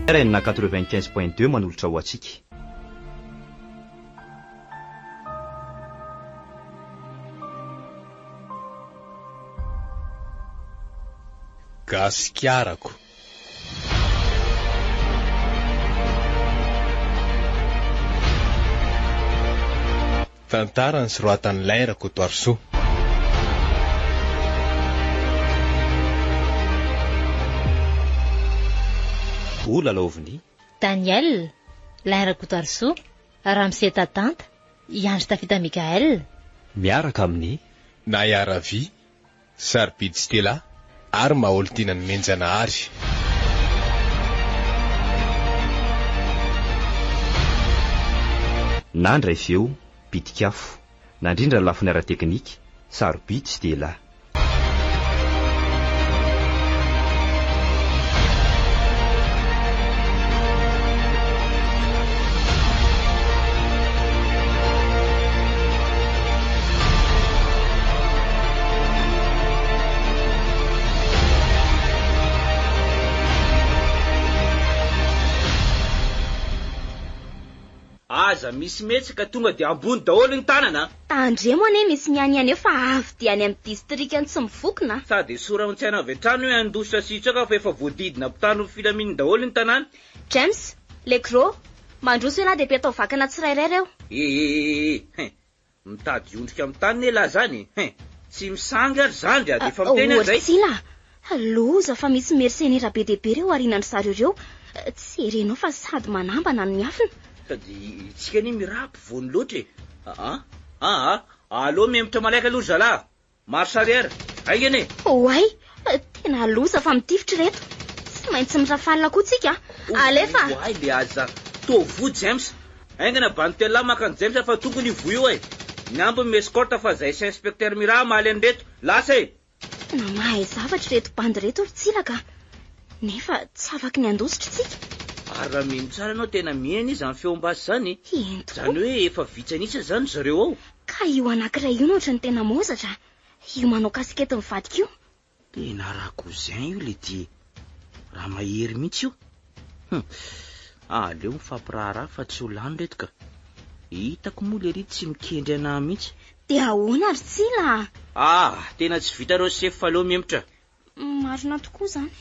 RN 95.2 manolotra ho atsika. Gasikiarako. Tantarany sy roatan'ny lairako Toarso. Ola laoviny. Daniel, lairako Toarso, Ramsey Tatanta, Iandry Tafita Mikael. Miaraka amin'ny Nayaravi, Sarpid Stella, ary Maoltina ny Menjanahary. Nandray feo, pitikafo, nandrindra ny lafiny ara-teknika, Sarpid Stella. Aza misy metsaka tonga dia ambony daholo ny tanana. Tandremo ane misy miany eo fa avy dia any amin'ny distrikany tsy mivokona. Sady soraon-tsaina avy an-trano hoe andositra sitraka fa efa voadidina mpitano ny filamin'ny daholo ny tanàna. James, Lekro, mandroso ela dia petao vakana tsirairay reo. Mitady ondrika amin'ny tany ela zany. Tsy misangy ary zany dia efa miteny an'izay. Tsila, loza fa misy mercenera be dia be reo arinan'ny zareo reo. Tsy herenao fa sady manambana ny afina. Sady tsika ny mirapy voany loatra e. Allo memitra malaika aloha zalahy. Marche arrière. Aingany e. Oay, tena loza fa mitifitra reto. Tsy maintsy mirafalina koa tsika. Alefa. Oay le aza. Tovo James. Aingana banitella makan James fa tokony vo io e. Ny ambony mescorte fa zay sy inspecteur Mira maly an'reto. Lasa e. Na mahay zavatra reto bandy reto ry tsilaka. Nefa tsy afaky ny andositra tsika. Ara mino tsara anao tena mihaina izy amin'ny feom-basy zany. Zany hoe efa vitsanisa zany zareo ao. Ka io anankiray io nohatra ny tena mozatra. Io manao kasikety mivadika io. Tena raha cousin io le ty. Raha mahery mihitsy io. Aleo mifampiraharaha fa tsy ho lany reto ka. Hitako moa le ry tsy mikendry anahy mihitsy. Dia ahoana ry Tsila? Tena tsy vita reo sefo fa aleo mihemitra. Marina tokoa zany.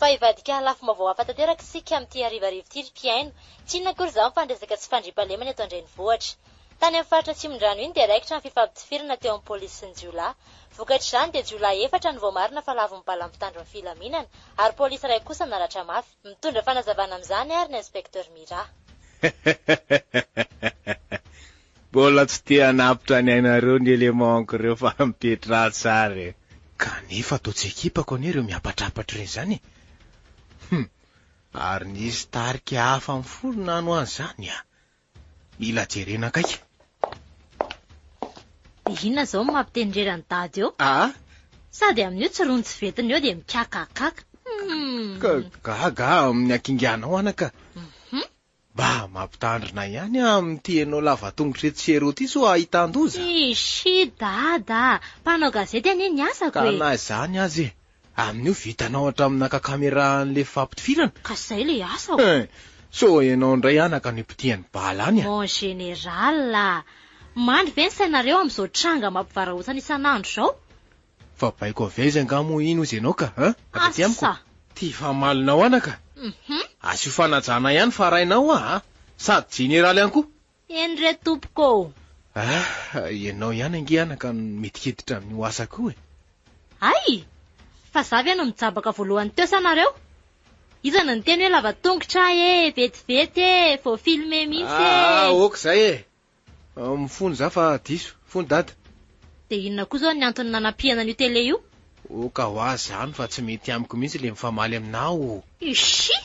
Fa ivadika lafo mavao afatanteraka sika amin'ity harivarivo ity ry mpiaino. Tsinona akory izao mifandresaka tsy fandriam-pahalemana eto an-drenivohitra. Tany amin'ny faritra Atsimondrano iny dia raikitra ny fifampifirana teo amin'ny polisy sy ny jiolahy. Vokatr'izany dia jiolahy 4 ny vao marina fa lavo mibala mitandro ny filaminana ary polisy iray kosa naratra mafy. Mitondra fanazavana amin'izany ary ny inspecteur Mira. Mbola tsy te hanapitra ny ainareo ny elemanko reo fa mipetra tsara. Kanefa toetsekipako an'ireo miapatrapatra ireny zany. Ary nisy tarika hafa amin'ny forona ano an'izany mila jerena kaiky. Inona zao mampitenirerany dady eo? Sady amin'io tsy rony tsy vetiny eo dia mikakakaka. Gaga amin'ny akinganao anaka. Mba mampitandrina ihany amin'ity enao lava tongotra eto sero ity so ahitan-doza. Ishi dada, mpanao gazety anie ny asako e. Kana zany azy. Amin'io vitanao hatraminaka kamera an'le fampitifirana. Ka zay le asako. So enao ndray anaka ny pitiany bala any. Mon général, mandry ve ny sainareo amin'izao tranga mampivarahosana isan'andro zao? Fa baiko aveza angamo ino izy enao ka, Aty amiko. Asa. Ty famalinao anaka. Asio fanajana ihany farainao sady général ihany koa. Eny re tompoko. Enao ihany ange anaka mitikiditra amin'ny asako e. Ay, fa zavy ano mijabaka voalohany teo sanareo. Izana ny teny hoe lava tongotra vetivety fo filme mihitsy ok zay e. Mifony za fa diso, fony dada. De inona koa zao ny antony nanampiana an'io tele io? Oka ho azy zany fa tsy mety amiko mihitsy le mifamaly aminao. Ishi!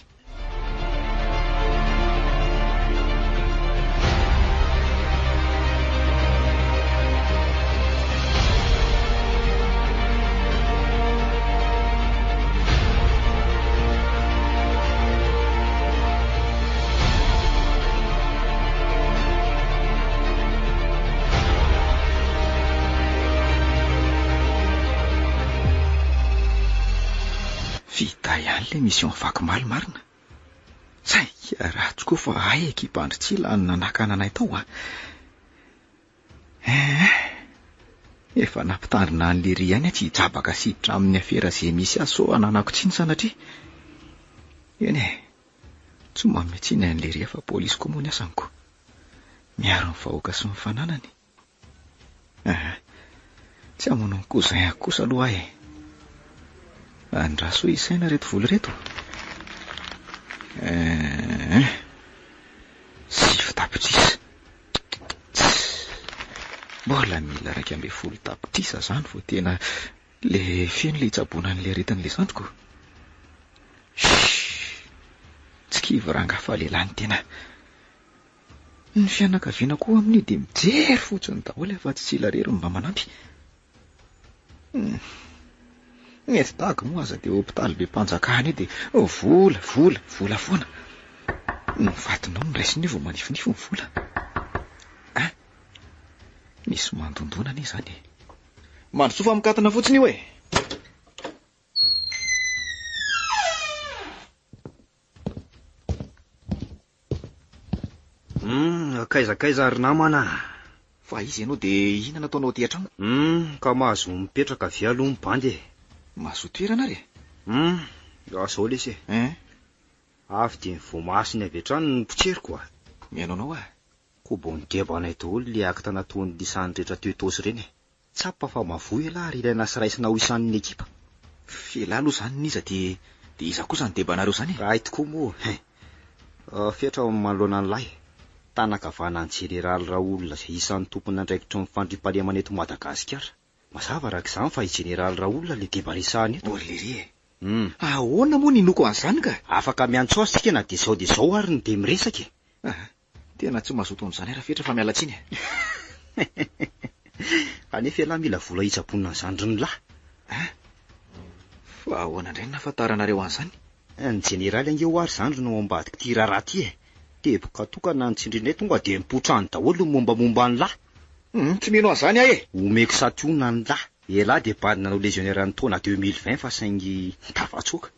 Vita ihany le mission vaky malimarina. Zay, raha tokoa fa ay ekipa Andritsila nanakana anay tao Efa nampitandrina an'le ry any tsy hijabaka siditra amin'ny afera izay misy azy so ananako tsiny sanatria. Eny tsy mamy tsiny an'le ry fa polisy koa moa ny asaniko. Miaro ny vahoaka sy ny fananany. Tsy amono ny kozay kosa aloha ahy. Andraso isaina reto voly reto. Sy fitapitrisa. Mbola mila 2.5 tapitrisa zany vao tena le feno le hitsaboana an'le aretin'le zandriko. Tsy kivy ranga fa lehilahy tena. Ny fianakaviana koa amin'ny dia mijery fotsiny daholo fa tsy tsilarery mba manampy. Mety tahaka moa aza dia hopitaly be mpanjakana dia vola foana. Ny vatinao ny raisiny vao manifinify ny vola. Misy mandondona anie zany. Mandrosofa mikatana fotsiny io Akaizakaiza ary namana. Fa izy ianao dia ina nataonao aty an-trano? Ka mahazo mipetraka avy aloha mibandy. Mahazo toerana re? Asao lesy avy dia voamasiny avy hatrany ny potseriko Mianao Koa ny debanay daholo le akta nataon'ny lisan'ny rehetra toetosy reny. Tsapa fa mavoy lahy ary ilaina siraisina ho isan'ny ekipa. Fela aloha zany niza dia iza kosa ny debanareo zany? Ay tokoa moa. Fetra manoloana ny lahy. Tanakavana ny Jeneraly Raoul izay isan'ny tompony andraikitry ny fandriam-pahalemana eto Madagasikara. Mazava araka izany fa i Jeneraly Raoul le debarisahany eto. Lery ahoana moa ninoko an'izany ka? Afaka miantso azy sika na dia zao ary ny dia miresaka. Tena tsy mazoto amin'izany raha fetra fa mialatsiny. Kanefa ialahy mila vola hitsaboana ny zandriny lahy. Fa ahoana indray nahafantaranareo an'izany? Ny Jeneraly angeo ary zandriny ao ambadika ty raharaha ty Teboka tokana ny tsindrinay tonga dia mipotrany daholo mombamomba ny lahy. Tsy mino an'izany ahy Omeko sationa ny lahy. Elahy dia badina no légionnaire ny taona 2020 fa saingy tafatsoaka.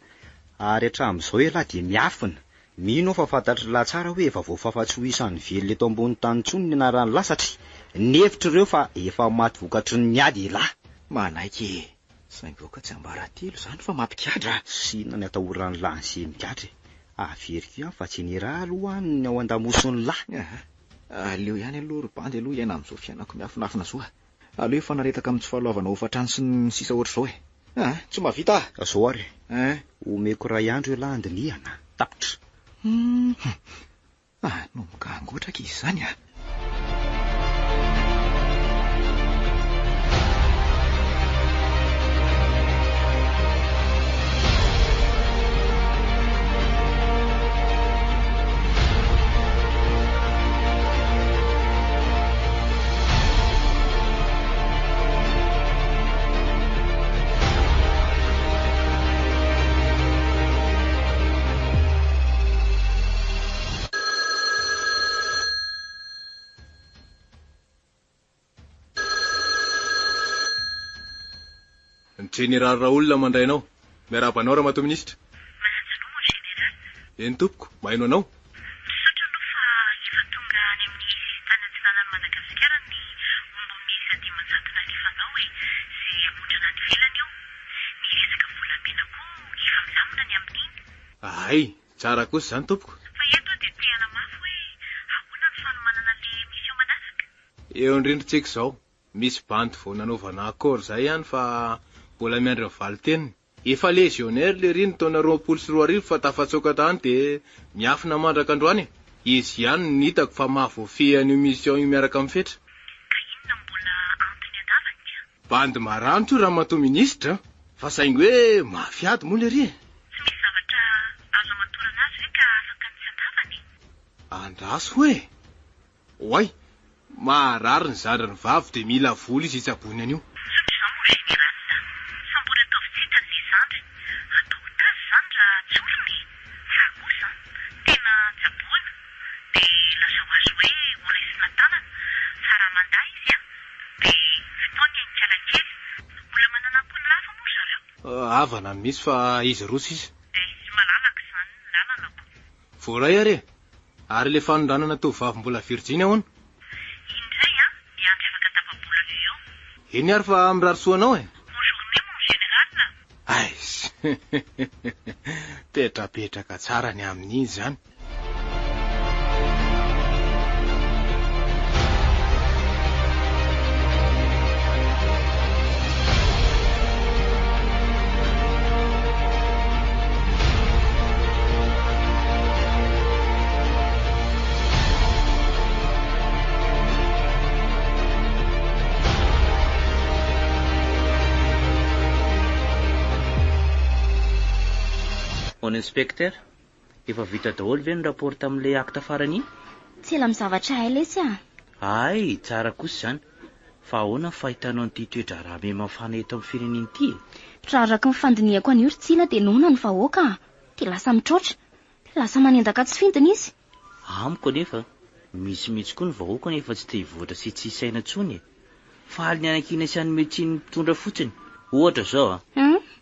Ary hatramin'izao elahy dia miafina. Mino fa fantatry lahy tsara hoe efa voafafatsy ho isan'ny velona eto ambony tany intsony ny anaran'ny lasatry. Nevitra ireo fa efa maty vokatry ny miady elahy. Manaiky saingy oka tsy ambaratelo zany fa mampikadra. Sina ny atahoran'ny lahy sy mikadry. Averiko ihany fa Jeneraly hoaniny ao an-damosiny lahy. Aleo ihany aloha ry bandy aloha iaina amin'izao fiainako miafinafina soa. Aleo fanaretaka amin'ny tsy fahalaovana ho fatrany sy ny sisa ohatr'izao tsy mahavita Zao ary. Omeko ray andro elahy andiniana. Tapitra. Nomboka angotraka izy zany Jeneraly Raoul mandrainao. Miarabanao raha mato minisitra. Mahatsanao mo Jeneraly? Eny tompoko, maino anao? Misaotra aloha fa efa tonga any amin'ny tany antsinanan'ny Madagasikara ny momba amin'ny sady manjatona alefanao izay amondrana any ivelany eo. Ny resaka volamena koa efa milamina ny amin'iny. Ay, tsara kosa zany tompoko. Fa eto dia tehana mafy hoe ahoana ny fanomanana le mission manasaka. Eo indrindritsika izao. Misy bandy vao nanaovana akôry zay ihany fa mbola miandry ny valiteniny. Efa légionnaire le riny taona 24 fa tafatsoaka tany dia miafina mandraka androany. Izy ihany nitako fa mahavoafehy an'io mission io miaraka amin'ny fetra. Ka inona mbola antony andavany ka? Bandy maranitra raha mato minisitra. Fa saingy hoe mafiady moa le ry. Tsy misy zavatra azo amatorana azy hoe ka afaka ny tsy andavany. Andraso hoe. Oay, maharary ny zandriny vavy dia mila vola izy hitsabony an'io. Sotra mo Jeneraly fa mbola ataovy tsita ny zandry. Atao tazy zany raha tsy olony. Fa kosa tena tsaboana. Dia lazao azy hoe ho raisina tanana. Fa raha mandà izy dia fitaony any kely. Mbola manana ampony lafa moa zareo. Havana misy fa izy rosa izy. Tsy malalaka izany ny lalana. Voray are. Ary le fanondranana tovavy mbola Virginia hono. Indray ny andro afaka tapabolana eo. Iny ary fa mirarisoanao e. Bonjournée mon général. Ay, petrapetraka tsara ny amin'izy zany. On inspecteur, efa vita daholo ve ny raport amin'ilay akta farany iny? Tsy ela mizavatra hay lesy Ay, tsara kosa zany. Fa ahoana ny fahitanao an'ity toetra rabe mafana eto amin'ny fireneny ity? Raha araka ny fandinihako any Oritsila dia noana ny vahoaka. Dia lasa mitroatra. Lasa manendaka tsy fintiny izy. Amiko anefa, misy mihitsy koa ny vahoaka nefa tsy te hivoatra sy tsy hisaina intsony. Faly ny anankina sy an'ny metsiny mitondra fotsiny. Ohatra zao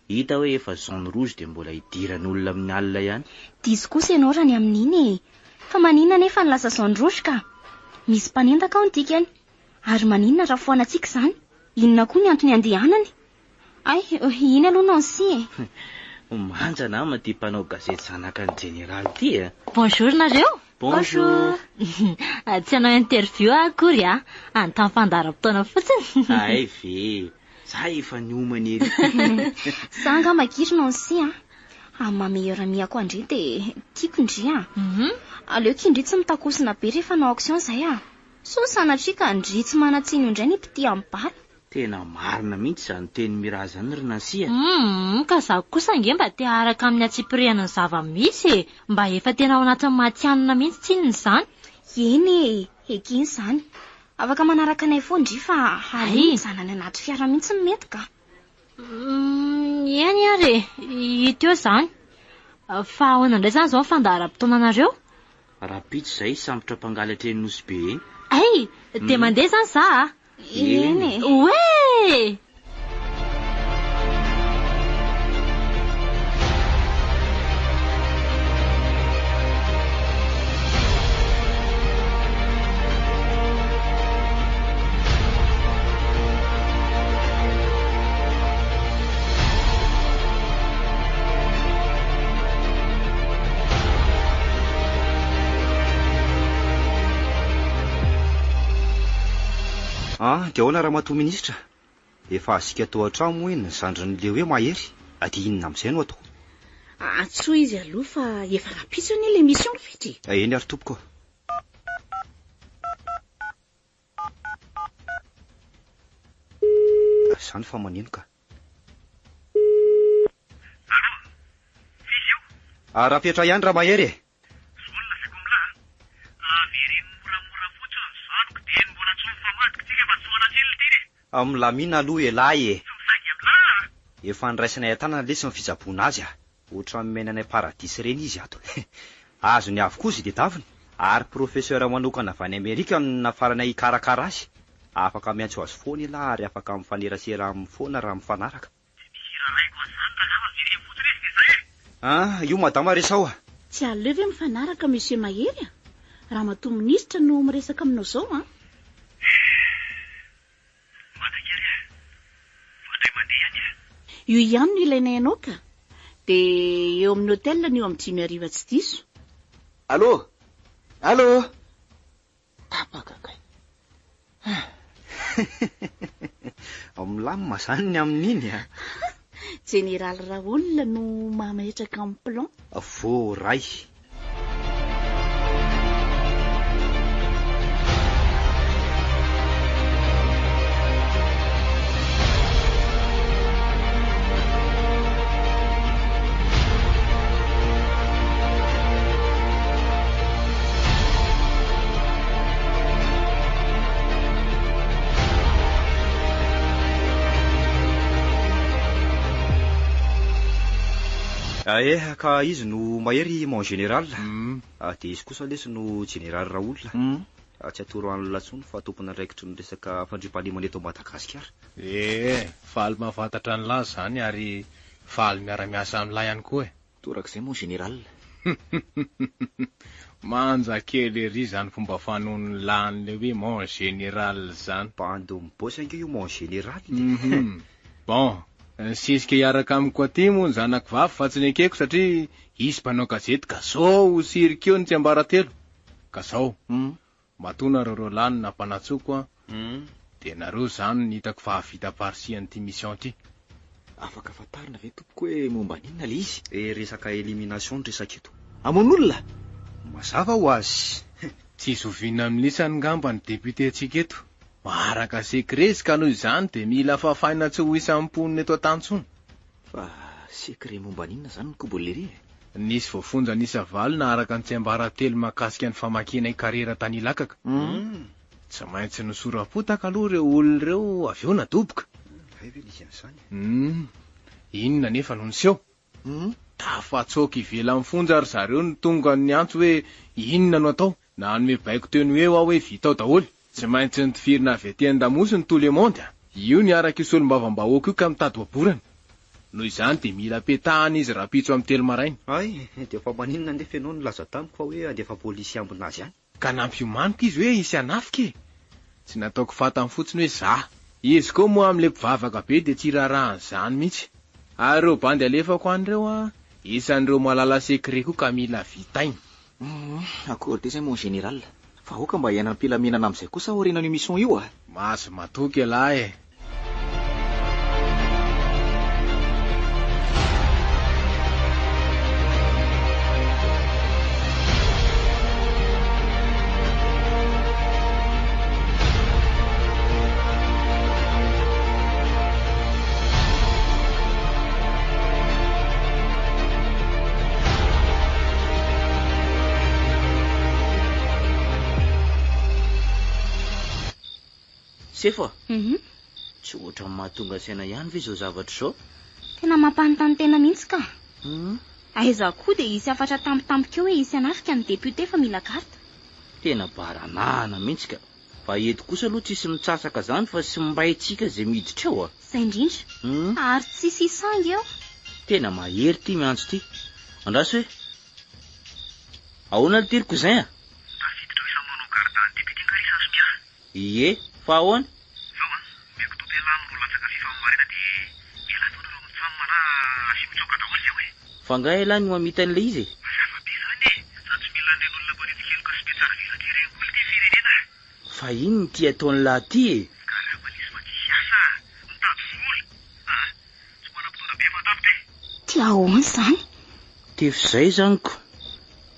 hita hoe efa zone rouge dia mbola hidiran'olona amin'ny alina ihany. Diso kosa ianao raha ny amin'iny Fa maninona nefa ny lasa zone rouge ka? Misy mpanendaka ao ny dikany. Ary maninona raha foanantsika izany? Inona koa ny antony andehanany? Ay, iny aloha Nancy. Manja nama ty mpanao gazety zanaka ny général ty. Bonjour nareo. Bonjour. Tsy hanao interview akory Antan fandaharam-potoana fotsiny. Ay ve, za efa niomany ery. Sanga makiry Nancy Mameyora-miako andry dia tiako indry Aleoko indry tsy mitakosina be rehefa nao action zay So sanatria ka indry tsy manatsiny indray ny piti amin'ny bala. Tena marina mihitsy zany teny miraza ny Rinansia. Ka za kosa nge mba te araka amin'ny atsipiriana ny zava-misy mba efa tena ao anatin'ny matianina mihitsy tsinony izany. Eny ekiny izany. Afaka manaraka anay foa ndry fa ary zanany anaty fiara mihitsy ny mety ka. Eny ary, ito zany. Fa ahoana indray zany zao ny fandaharam-potoana anareo? Rapitsy izay sambotra mpangalatra eny Nosy be eny. Ay, dia mandeha zany za Eny. Oe! Dia ahoana raha matoa minisitra? Efa asika atao an-trano eny ny zandrin'le hoe mahery. Dia inona amin'izay no atao? Atsoa izy aloha fa efa rapitsy ny ilay mission fety. Eny ary tompoko. Zany fa manino ka. Raha petra ihany raha mahery Milamina aloha elahy Efa niraisinay an-tanana lesy ny fijaboana azy Ohatra menanay paradisy reny izy ato. Azo ny avokoa izy dia daviny. Ary professeur manokana avy any Amerika nafaranay hikarakara azy. Afaka miantso azy foana ila ary afaka mifanerasera amin'ny foana raha mifanaraka. Io madama resao Tsy aleo ve mifanaraka monsieur Mahery raha matoa minisitra no miresaka aminao zao Io ihany no ilainay anao ka. Dia eo amin'ny hôtel ny eo amin'ny 5:00 tsy diso. Allô? Tapaka kay. Milamina zany ny amin'iny Général Raoul no mametraka amin'ny plan. Voray. Ka izy no mahery mon général. Dia izy kosa lesy no général Raoul. Tsy atoro any latsony fa tompona raikitry ny resaka fandriam-pahalemana eto Madagasikara. Faly mahafantatra ny lahy zany ary faly miara-miasa amin'ilay ihany koa e. Torak'izay moa général. Manja kely ery zany fomba fanon'ny lan'le hoe mon général zany. Bando mibosy ange io mon général. Bon, sisika hiaraka amiko aty moa ny zanako vavy fa tsy nekeko satria isy mpanao gazety ka zao sirikeo ny tsy ambaratelo. Ka zao, matona reo lany na mpanatsoko a. De nareo zany nitako fa havita parisian'ity mission ty. Afaka fatarina ve tompoko hoe momba ninona le izy? Resaka élimination resaka eto. Amon'olona? Mazava ho azy. Tsy zoviana amin'isany ngamba ny député antsika eto. Maharaka sekret ka noho izany de mila fahafaina tsy ho isam-poniny eto an-tantsony. Fa sekret momba ninona zany ny kobolery? Nisy voafonja nisa valo na araka ny tsy ambaratelo makasika ny famakiana karera tany Ilakaka. Tsy maintsy nosorapotaka aloha reo olona reo avy eo nadoboka. Inona nefa no niseho? Tafatsoka ivela mifonja ary zareo ny tonga ny antso hoe inona no atao. Na anome baiko teo ny hoe hoe vitao daholo. Tsy maintsy nitifirina avy aty an-damosy ny tout le monde. Io ny araka io solom-bava-bahoaka io ka mitady waborana. Noho izany de mila petahana izy rapitso amin'ny telo maraina. Ay, de fa maninona nefa ianao nilaza tamiko fa hoe andefa polisy ambona azy ihany. Ka nampiomaniko izy hoe isy anafika e. Tsy nataoko fatany fotsiny hoe za. Izy koa moa amin'le mpivavaka be de tsy rarahan'izany mihitsy. Ary reo bandy alefako an'ireo a, isan'ireo malala sekret koa ka mila vitainy. Akorde zay mon général. Fa hoka mba hiaina am-pilaminana amin'izay kosa aorianan'io mission io a. Masy matoky lahy e. Sefa? Tsy ohatran'ny mahatonga saina ihany ve zao zavatra zao? Tena mampanontany tena mihitsy ka. Aiza koa de isy afatra tampotampokeo hoe isy anafika ny député fa mila karta. Tena baranahana mihitsy ka. Fa eto kosa aloha tsisy mitsasaka zany fa sy mbaitsika zay miditra eo a. Zay indrindra. Ary tsisy isangy eo. Tena mahery ty miantso ty. Andraso hoe ahoana le tiry cousin a? Tafiditra ho isamanao garda ny député Ngarisa Somia. Ie, fa ahoana? Zao meko topelany mbola latsaka fifamomarina de ela taona reo mitsamma na asimitsoka daholo zay hoe. Fa ngahy lahy no mamita an'le izy e. Mazava be zany e, sady tsy mila an'ireny olona politika sy be tsara vizatra iren'olona ty firenena. Fa iny ny ty ataony lahy ty e. Karaha manisy matsiasa, mitady vola. Tsy manam-potoana be fatapika e. Ty ahoana zany? Tefy zay zaniko.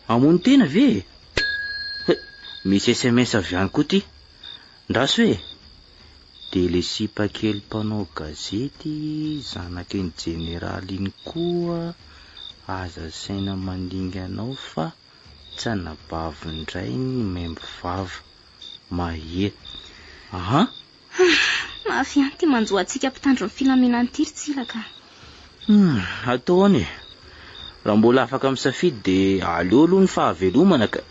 Amono tena ve? Misy SMS avy ihany koa ty. Ndraso hoe de le sipa kely mpanao gazety zanaky ny général iny koa aza saina mandinga anao fa tsy anabavindray ny membo vava mahe. Aha. Mafy ihany ty manjoa antsika mpitandro ny filaminany ty ry tsilaka. Ataony e. Raha mbola afaka misafidy de aleo aloha ny fahavelomana ka.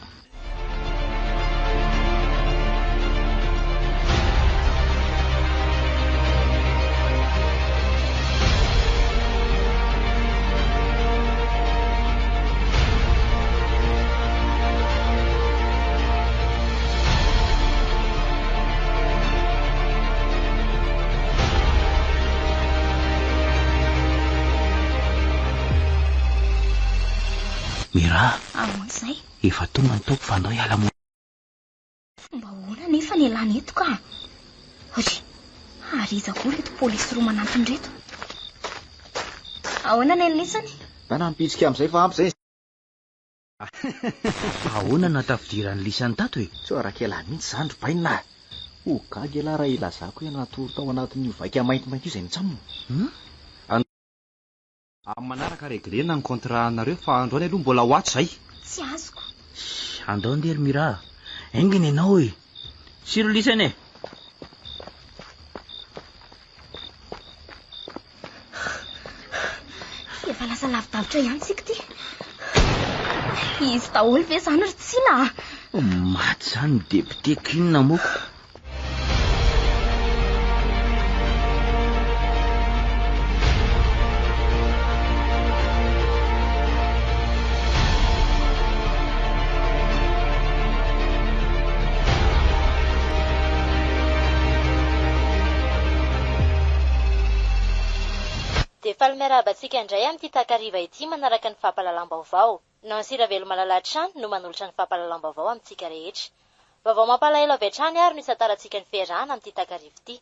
Mira, ahoana zay? efa tonga ny taoko fa andao hiala mo. Fomba ahoana nefa ny elana eto ka? Ory, ariza koa reto polisy roa manantony reto. Ahoana ny lisany? Da nampitsika amin'izay fa ampy zay. Ahoana natafidiran'ny lisany tato e? Tsy arakela mihitsy zany ry bainina. Ho gaga lahy raha ilazako hoe natoro tao anatin'io vaika maintimainty io zay nitsamina. Amin'ny manaraka reglena ny contrat anareo fa androany aloha mbola ho ato zay. Tsy azoko. Andao ndery Mira. Ainginy ianao e. Siro lisany e. Efa lasa lavidavitra ihany tsika ty. Izy daholo ve zany ry tsina? Maty zany député kinina moko. dia faly miarabantsika indray amin'ity takariva ity manaraka ny fampahalalam-baovao. No Siraveloma Malalatrano no manolotra ny fampahalalam-baovao amintsika rehetra. Vaovao mampalahelo avy hatrany ary no isatarantsika ny fiarahana amin'ity takariva ity.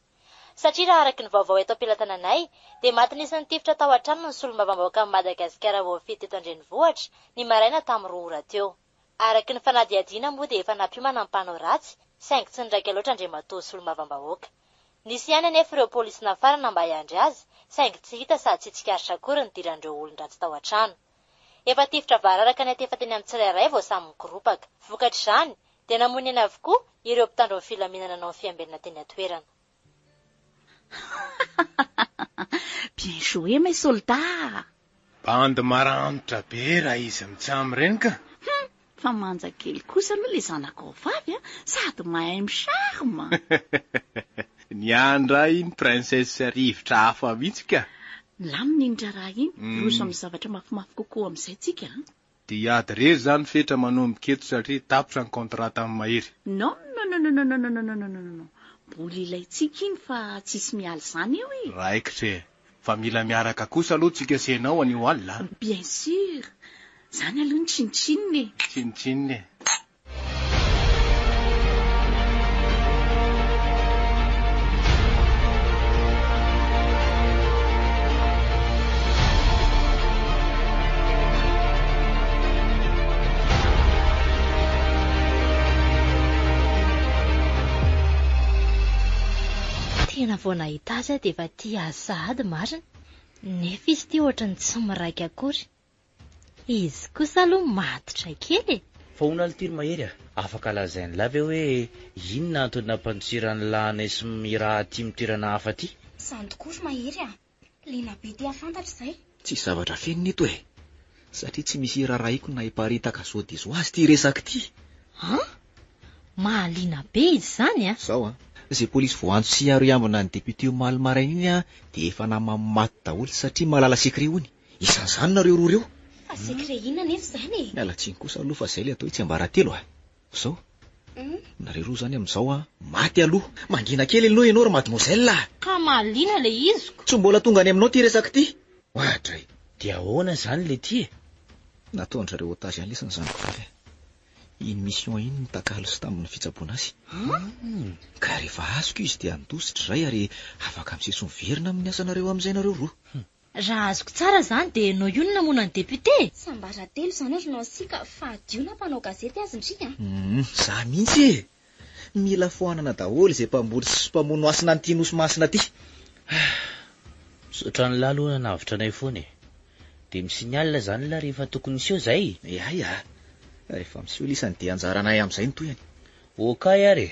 Satria raha araky ny vaovao eto am-pelatananay dia maty nisan'ny tifitra tao an-trano ny solombavam-bahoaka amin'ny Madagasikara vao fety eto an-drenivohitra ny maraina tamin'ny 2 ora teo. Araky ny fanadihadiana moa dia efa nampiomana ny mpanao ratsy, saingy tsy niraika loatra andriamatoa solombavam-bahoaka. Nisy ihany anefa ireo polisy nafarana mba hiandry azy, saingy tsy hita sady tsy tsikaritra akory ny diran'ireo olon-dratsy tao an-trano. Efa tifitra vararaka ny atefa teny amin'ny tsirairay vao samy mikoropaka. Vokatr'izany dia namono eny avokoa ireo mpitandro ny filaminana nanao ny fiambinana teny an-toerana. Bien joué mes soldats. Bandy maranitra be raha izy mitsamy reny ka. Fa manja kely kosa aloha le zanako vavy sady mahay misarma. Ny andra iny princesse rivotra hafa mihitsy ka. Lamin'indra raha iny roso amin'ny zavatra mafimafy kokoa amin'izay tsika. Dia ady rery zany fetra manomboka eto satria tapitra ny kontrata amin'ny Mahery. Non. Mbola ilayntsika iny fa tsisy miala zany eo e. Raikitra fa mila miaraka kosa aloha tsika senao anio alina. Bien sûr. Zany aloha ny tsinitsininy. Tsinitsininy. Tena vao nahita azy dia efa tia sahady marina. Nefa izy ity ohatrany tsy miraika akory. Izy kosa aloha matotra kely. Fa hono alitiry Mahery afaka lazainy lava hoe inona antony nampantsirany lahana sy miraha aty mitoerana hafa aty. Zany tokory Mahery lena be tia fantatra izay. Tsy zavatra fenina eto e. Satria tsy misy raraiko na iparitaka zao dia zo azy ty resaka ty. Mahaliana be izy zany Zao zay polisy voanjo sy aro iambona ny député Malmaraina iny dia efa namamaty daholo satria malala sekre hony. Isan'izany nareo roa reo. Fa sekre inona nefa zany e? Mialatsiny kosa aloha fa izay le atao tsy ambaratelo Zao. Nareo roa zany amin'izao maty aloha. Mangina kely ianao ianao mademoiselle. Ka mahaliana le iziko. Tsy mbola tonga any aminao ty resaka ty. Ohatray. Dia ahoana zany le ty? Nataondrareo otazy any lesany zany ko iny mission iny nitakalo sy tamin'ny fitsaboana azy. Ka rehefa azoko izy dia andositra ray ary afaka misesony verina amin'ny asanareo amin'izay nareo roa. Raha azoko tsara zany dia no io namona ny député. Sambaratelo zany ohatranao sika fa adio na mpanao gazety azy ndrika. Za mihitsy mila foanana daholo izay mpamboly sy mpamono asina an'ity nosy-masina ty. Misaotra ny lalona navitra anay foana dia misinialina zany la rehefa tokony miseo zay. Aya rehefa miseo lisany dia anjaranay amin'izay ny toyany. Okay ary.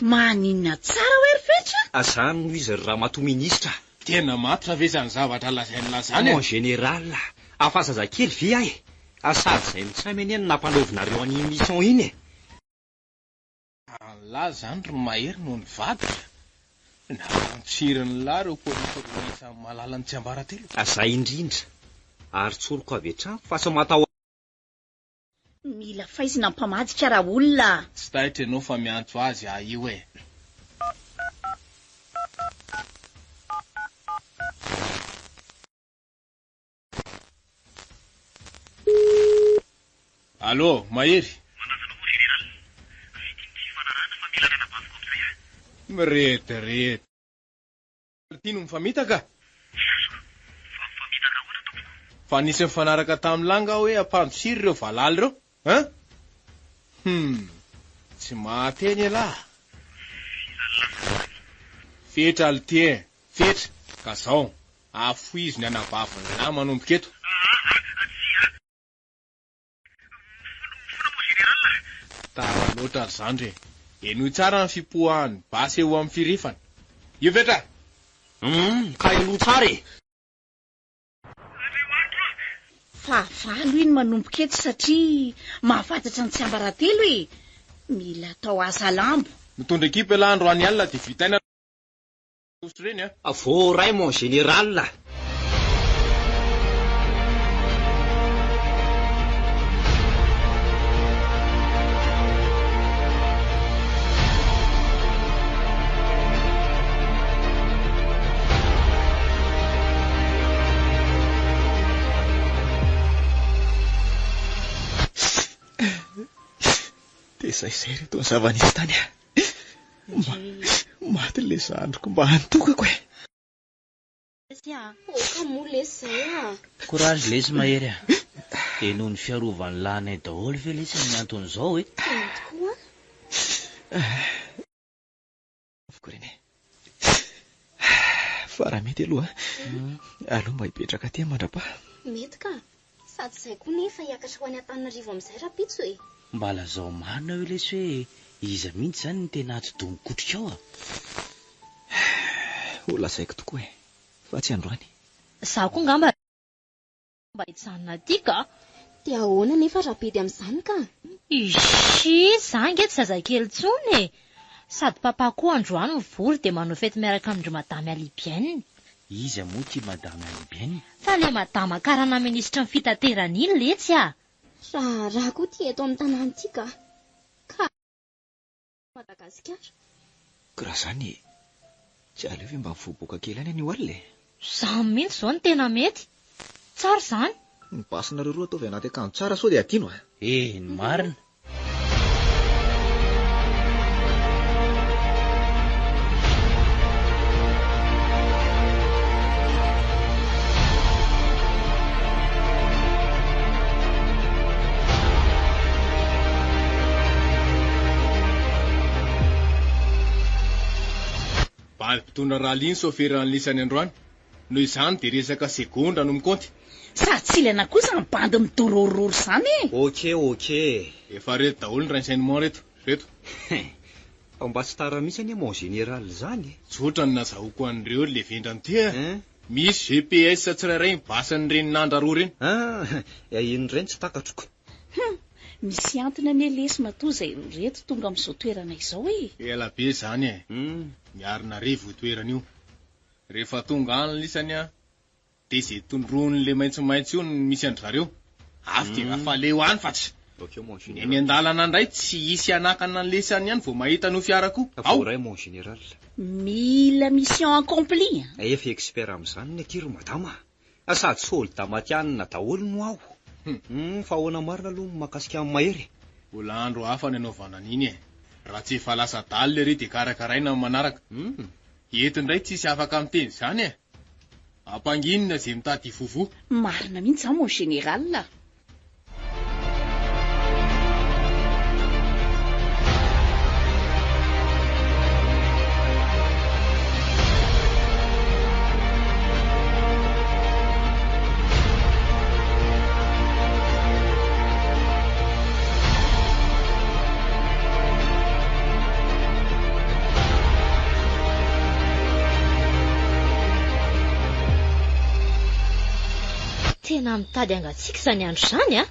Maninona tsara hoe fetra? Azany no izy raha mato minisitra. Tena matotra ve zany zavatra lazainy lazany Mon général, afasaza kely ve ahy. Asady izay mitsamy eny nampanaovinareo any mission iny la zany ro Mahery no ny vaditra. Narantsiriny la reo polisy isany malalany tsy ambaratelo. Azay indrindra. Ary tsoroko avy hatrany fa sa matao. Mila faizina mpamadika raha olona. Tsy taitra ianao fa miantso azy io e. Allô, Mahery. Mirety. Tino mifamitaka? Fa nisy mifanaraka tamin'ny langa hoe ampandosiry ireo valaly reo? Tsy mahateny lahy. Fetra alitien, fetra. Ka zao, afoiziny anabaviny lahy manomboka eto. Tara loatra zany re. Eno tsara ny fipoahany basy eo amin'ny firifana. Io fetra? Ka elo tsara e. Fa valo iny manomboka eto satria mahafatatra ny tsy ambaratelo e. Mila atao asa lambo mitondra ekipa la androany alina dia vitaina reny a. Voray mon général. Izay reto ny zava-nisy tany a. Maty le zandriko mba hantokako e. Courage lesy mahery a. E noho ny fiarovany lanay daholo ve lesy ny anton'izao e. Korene. Fa raha mety aloha aloha mba hipetraka aty mandrapa. Mety ka. Sady izay koa nefa hiakatra ho any Antananarivo amin'izay rapitso e. Mba lazao marina eo lesy hoe iza mihitsy zany ny tena atodonikotrika ao a. Ho lazaiko tokoa e. Fa tsy androany. Zaho koa ngamba hitsanina aty ka. Dia ahoana nefa rapedy amin'izany ka? Ishi, zangy eto zazakely tsony e. Sady papa koa androany mivory dia manao fety miaraka amin'ireo madame Alibienne. Iza moa ty madame Alibienne? Fa le madama karana minisitra ny fitaterana iny letsy a. Raha koa ty eto amin'ny tanàna ity ka. Ka Madagasikara. Raha zany tsy aleo ve mba mivoaboaka kely any anio alina e. Zany mihitsy zao ny tena mety. Tsara zany. Ny pasinareo roa ataovy anaty akanjo tsara sao dia adino a. Ny marina. Mpitondra raliny soferany lisany androany. Noho izany dia resaka segondra no mikonty. Sa tsy ilana kosa ny bandy midorororo zany e. Ok. Efa reto daholo ny renseignement reto. Ao mba tsy tara mihitsy any mon général zany. Tsotra ny nazahoako an'ireo le vendrany ty a. Misy GPS tsirairay mibasany reny nandra roa reny. Iny reny tsy takatroko. Misy antony ane lesy matoa izay reto tonga amin'izao toerana izao e. Ela be zany e. Miarina rivo io toerana io. Rehefa tonga any lisany a, dia izay tondroany le maitsomaitso io misy andry zareo. Avy dia afaleo any fa tsy. Eny an-dalana indray tsy hisy anakana ny lesany ihany vao mahita no fiarako. Voray mon général. Mila mission accomplie. Efa expert amin'izany ny akiry madama. Sady soldat matianina daholo no aho. Fa ahoana marina aloha makasika amin'ny mahery. Mbola andro hafa ny anaovana an'iny e. Raha tsy efa lasa daly le ry dia karakaraina amin'ny manaraka. Eto indray tsisy afaka miteny izany e. Ampanginina izay mitady vovo. Marina mihitsy zany mon général. Tena mitady angatsika izany andro izany a.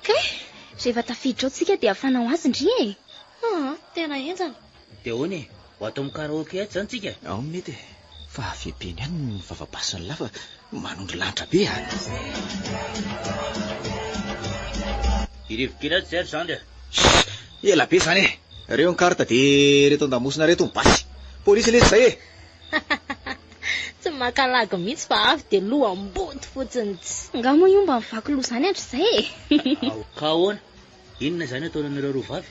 Kay, rehefa tafiditra ao tsika dia afanao azy ndry e. Tena enjana. Dia ahoana e? Ho atao karaoke aty zany tsika. Ao mety. Fa avebeny ihany ny vavabasiny lafa manondro lanitra be a. Irevokely aty zay zany a. Ela be zany e. Reo ny karta dia reto andamosina reto mibasy. Polisy lesy zay e. Tsy makalago mihitsy fa avy dia loha ambody fotsiny. Ngamo io mba mivaky loha zany andro izay e. Ka ahoana? Inona zany ataonanareo roa vavy?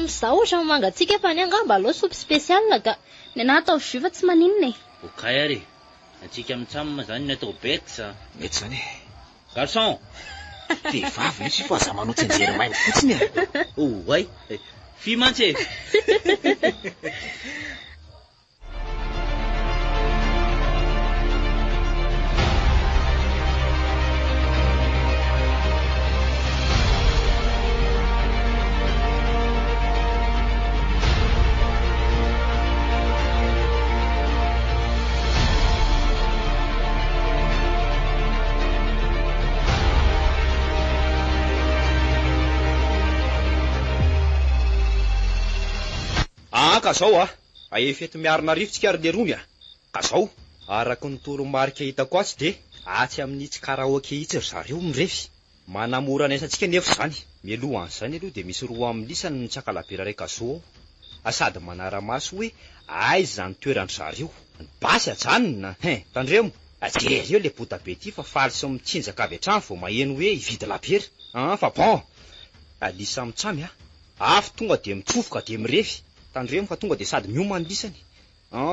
Zaho ohatra mangatsika fa ny angamba aloha sopy spesialina ka. Ny anahy atao vy fa tsy maninona e. Okay ary. Atsika mitsamina zany ny atao beksa. Mety zany e. Garçon. Vehivavy mihitsy fa za manao tsenjery mainy fotsiny a. Ay. Fi mantsy e. ka zao aefeto miarina rivotsika ary lerony ka zao araky ny toromarika hitako atsy de atsy amin'ny tsy karaoke itsy ry zareo mirefy manamora nesantsika nefa zany mialoha an'izany aloha de misy roa amin'ny lisany ny tsakalabera raika zao sady manara-maso hoe aiza zany toerany zareo ny basy ajanona tandremo jereo le botabe ty fa faly sy mitsinjaka avy hatrany vao maheno hoe hividy labera fa bon lisa mitsamy afy tonga de mitsofoka de mirefy tandremo fa tonga de sady mioma ny lisany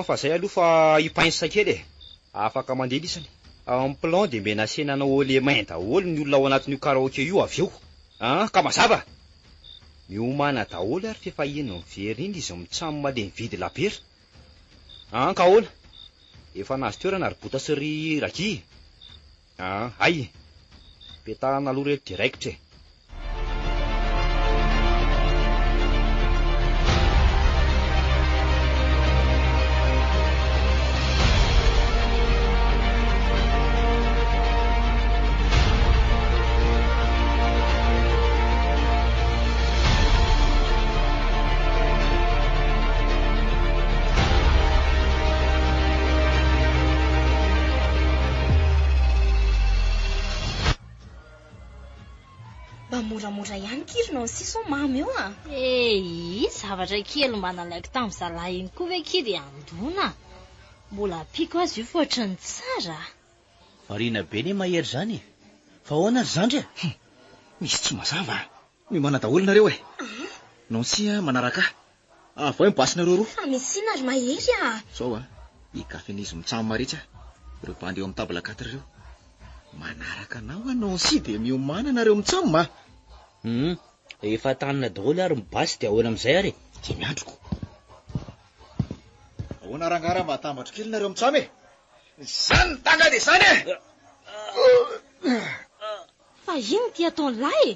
fa zay aloha fa hipainsa kely afaka mandeha lisany en plan de mena senanao le main daholo ny olona ao anatin'io karaoke io avy eo ka mazava miomana daholo ary fefa eno very iny izy mitsamo male mividy labera ka hola efa nazy toerana ary bota sy ry raky ay petahana aloha reto direct moramora ihany kirinao siso mamy eo zavatra kely mba nalaiko tamin'ny zalahy iny koa ve kiry andona mbola apiko azy io foatrany tsara variana be ne mahery zany fa ahoana ry zandry misy tsy mazava miomana daholo nareo nonsia manaraka avao basynareo roa fa misy ina ry mahery zao ikafen'izy mitsamo maritsy reo bandy eo amin'ny tabla 4 reo manaraka anao anonsi de miomana nareo mitsamo efa tanina daholo ary mibasy de ahoana am'izay ary de miandroko ahoana rangara mba atambatro kely nareo mitsamo zany tanga de zany fa ino ty ataony lahy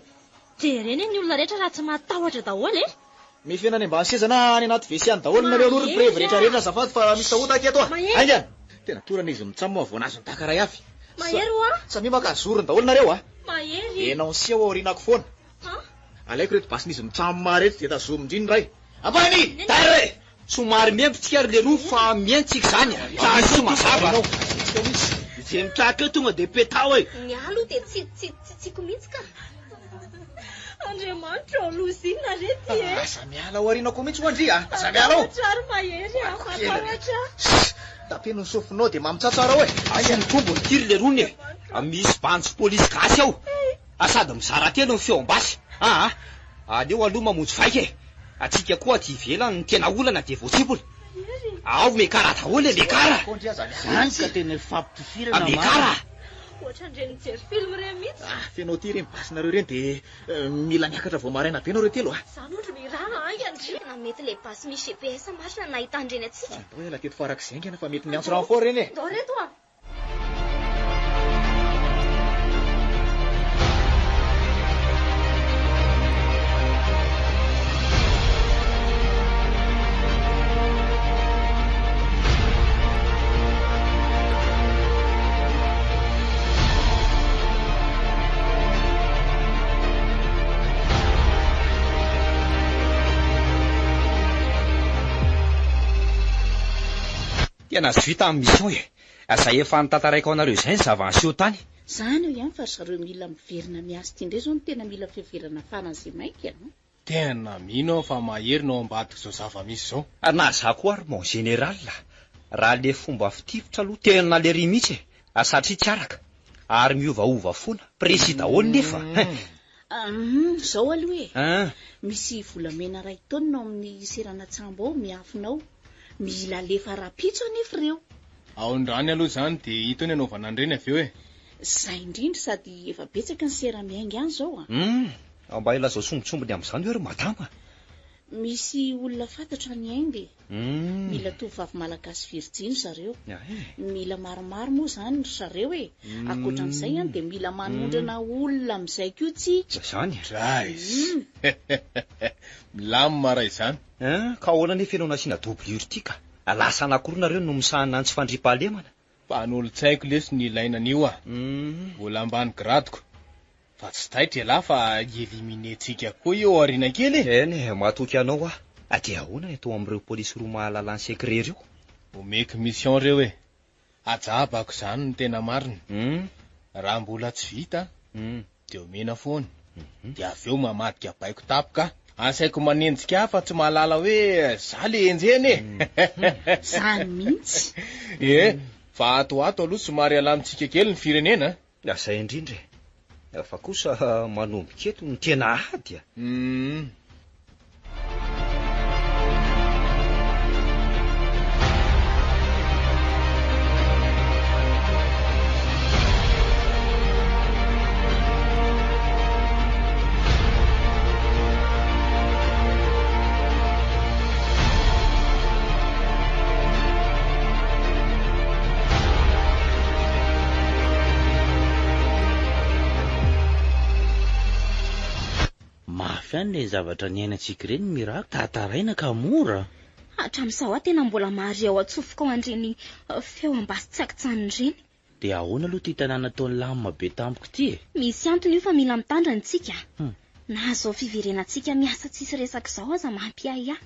de reny ny olona rehetra raha tsy mahatahotra daholo mifenany mba ansezana any anaty vesi any daholo nareo aloha rehefa rehetra rehetra zafady fa misy tahota aky ato aingany tena torana izy mitsamo avo anazy nitakaray afy mahery samy maka zorony daholo nareo mahery enao sia ao aorinako foana alaiko reto basiny izy mitsamo mareto de tazomindriny ray ambany tare somary miempitsika ary le roa fa mientsika zany tsy mazava zay mitraka eo tonga de petao ny alo de tsiko mihitsy ka andriamanitra lozina rety asa miala ao arinako mihitsy ho andry asa miala ao trary mahery afatahotra tapeno ny sofinao de mamitsatsaara hoe asa mitombo ny tiry le rony misy banjy polisy gasy ao sady mizara telo ny feombasy aleo aloha mamonjy vaika atsika koa ty ivelany ny tena olana de voatsipoly ao mekara daholo mekara zany ka tena fampifirana mekara ohatrandreny jery film re mihitsy fenao ty reny basinareo reny de mila miakatra vao maraina be anao re telo zany ondry miraha angandry na mety le basy misy GPS marina nahitandreny atsika dao ela teto farak'izay ngena fa mety miantso raha fort reny dao reto tena azo vita amin'ny mission zay efa nitantaraiko anareo izay ny zava-anseho tany zany eo ihany fa ry zareo mila miverina miasy ty indray zao no tena mila fiverana faran'izay mainka tena mino aho fa maherinao ambadika zao zava-misy zao na za koa ary mon général raha le fomba fitipotra aloha tena le ry mihitsy satria tsy araka ary miovaova foana précis daholo nefa zao aloha misy volamena ray taonina ao amin'ny serana tsambo ao miafinao mila lefa rapitso anefa reo ao ndrany aloha zany de hitony anaovana andreny avy eo zay indrindra sady efa betsaka ny sera miainga any zao mba ela zao sombotsombony am'izany hoe ry madama misy olona fantatra ny ainy de mila tovavy malagasy virjiny zareo mila maromaro moa zany ry zareo akoatran'izay any de mila manondrana olona am'izay ko tsika zany milamina raha izany ka ahoana nefa enao nasiana doublure ty ka lasa anakoronareo no misahana tsy fandripahalemana fa n'olo-tsaiko lesy ny ilainan'io mbola ambany gradiko fa tsy taitra ela fa eliminetsika koa eo arina kely eny matoky anao Ady ahoana atao amin'ireo polisy roa mahalala ny sekre reo? Omeko mission reo e. Ajabako zany ny tena marina. Raha mbola tsy vita, de omena foana. De avy eo mamadika baiko tapoka. Asaiko manenjika fa tsy mahalala hoe za le enjeny e. Zany mihitsy. Fa ato aloha somary alamintsika kely ny firenena. Asa indrindra. Fa kosa manomboka eto ny tena ady. Fianle zavatra ny ainatsika ireny mirako tataraina ka mora. Hatramin'izao tena mbola mahary ao atsofoka ao andreny feo ambasi-tsakitsany ireny. De ahoana aloha ty tanàna ataon'ny lamima be tampoko ty? Misy antony io fa mila mitandrina tsika. Na zao fiverenantsika miasa tsisy resaka zao aza mampiay ahy.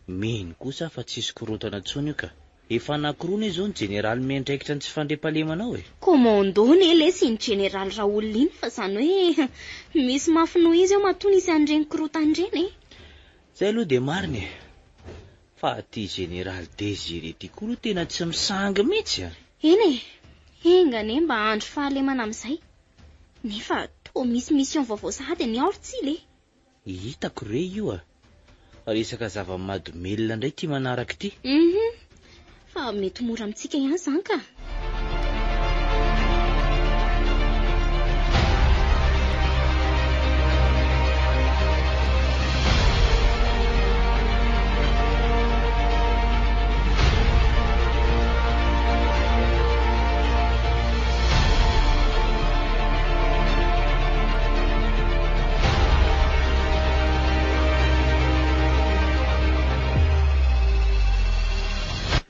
Meny kosa fa tsisy korotana tsony io ka. Efa nakorona izao ny generaly mendraikitra ny tsy fandre-palemanao e. Komandona lesy ny generaly Raoul iny fa zany hoe misy mafino izy eo matony isy an'ireny korotandreny e. Zay aloha de mariny e. Fa ty generaly Désiré ty koa tena tsy misangy mihitsy a. Eny e, engane mba andro fahalemana amin'izay. Nefa to misy mission vaovao sahady ny aortsile. Hitako re io a. Resaka zava-mahadomelona indray ty manaraka ty. Fa mety mora amintsika ihany zany ka.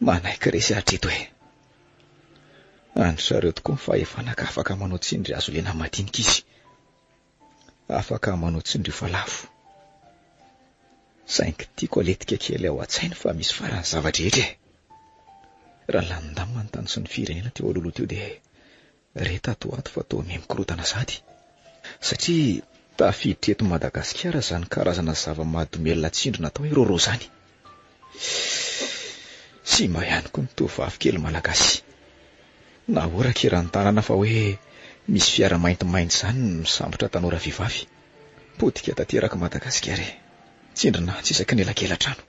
Manaiky resy hatreto e. Andro sareo tokoa ny fahefanaka afaka manao tsindry azo lena madinika izy. Afaka manao tsindry fa lafo. Saingy tiako aletika kely ao an-tsainy fa misy farany zavatra e. Raha landamina ny tany sy ny firenena teo alolo teo de reta ato fa tao mikorotana sady. Satria tafiditra eto Madagasikara zany karazana zava-mahadomelona tsindry natao iroro zany. Sy mba ihany koa ny tovavy kely malagasy. Na oraka iran'ny tanana fa hoe misy fiara maintimainty zany misambotra tanora vehivavy. Potika tanteraka Madagasikara. Tsindrina tsy isaky nelakelan-trano.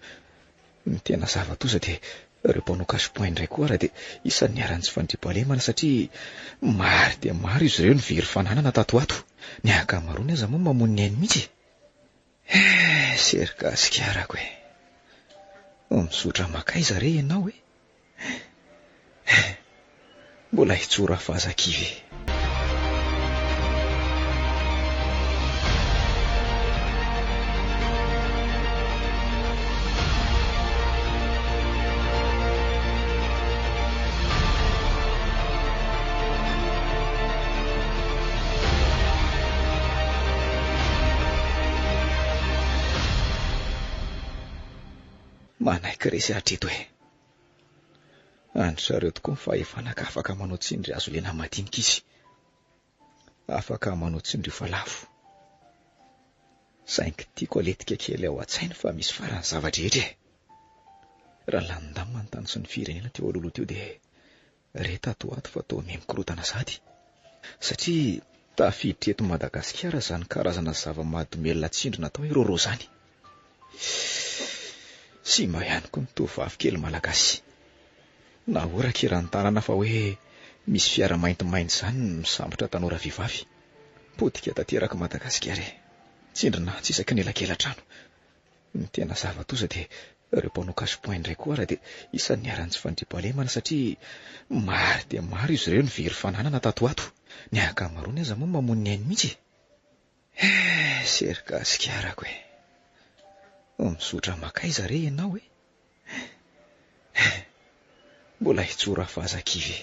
Ny tena zava-toza de ireo mpanao cache-point indray koa raha de isan'ny aran'ny tsy fandriam-pahalemana satria maro dia maro izy ireo ny very fananana tato ato. Ny ankamaroany aza moa mamono ny ainy mihitsy. Serikasikara e. Misotra makaiza re ianao e. Mbola hitsora fahazakivy. Manaiky resy hatreto e. Andro sareo tokoa ny fahefanaka afaka manao tsindry azo lena madinika izy. Afaka manao tsindry fa lafo. Saingy tiako aletika kely ao an-tsainy fa misy farany zavatra e. Raha landamina ny tany sy ny firenena teo alolo teo de reta ato fa tao mikorotana sady. Satria tafiditra eto Madagasikara zany karazana zava-mahadomelona tsindry natao iroro zany. Sy mba ihany koa ny tovavy kely malagasy. Na oraka iran'ny tanana fa hoe misy fiara maintimainty zany misambotra tanora vehivavy. Potika tanteraka Madagasikara. Tsindrina tsy isaky nelakelan-trano. Ny tena zava-toza de ireo mpanao cache-point indray koa raha de isan'ny aran'ny tsy fandriam-pahalemana satria maro dia maro izy ireo ny very fananana tato ato. Ny ankamaroany aza moa mamono ny ainy mihitsy. Serikasikara e. Misotra makaiza re ianao e. Mbola hitsora fahazakivy.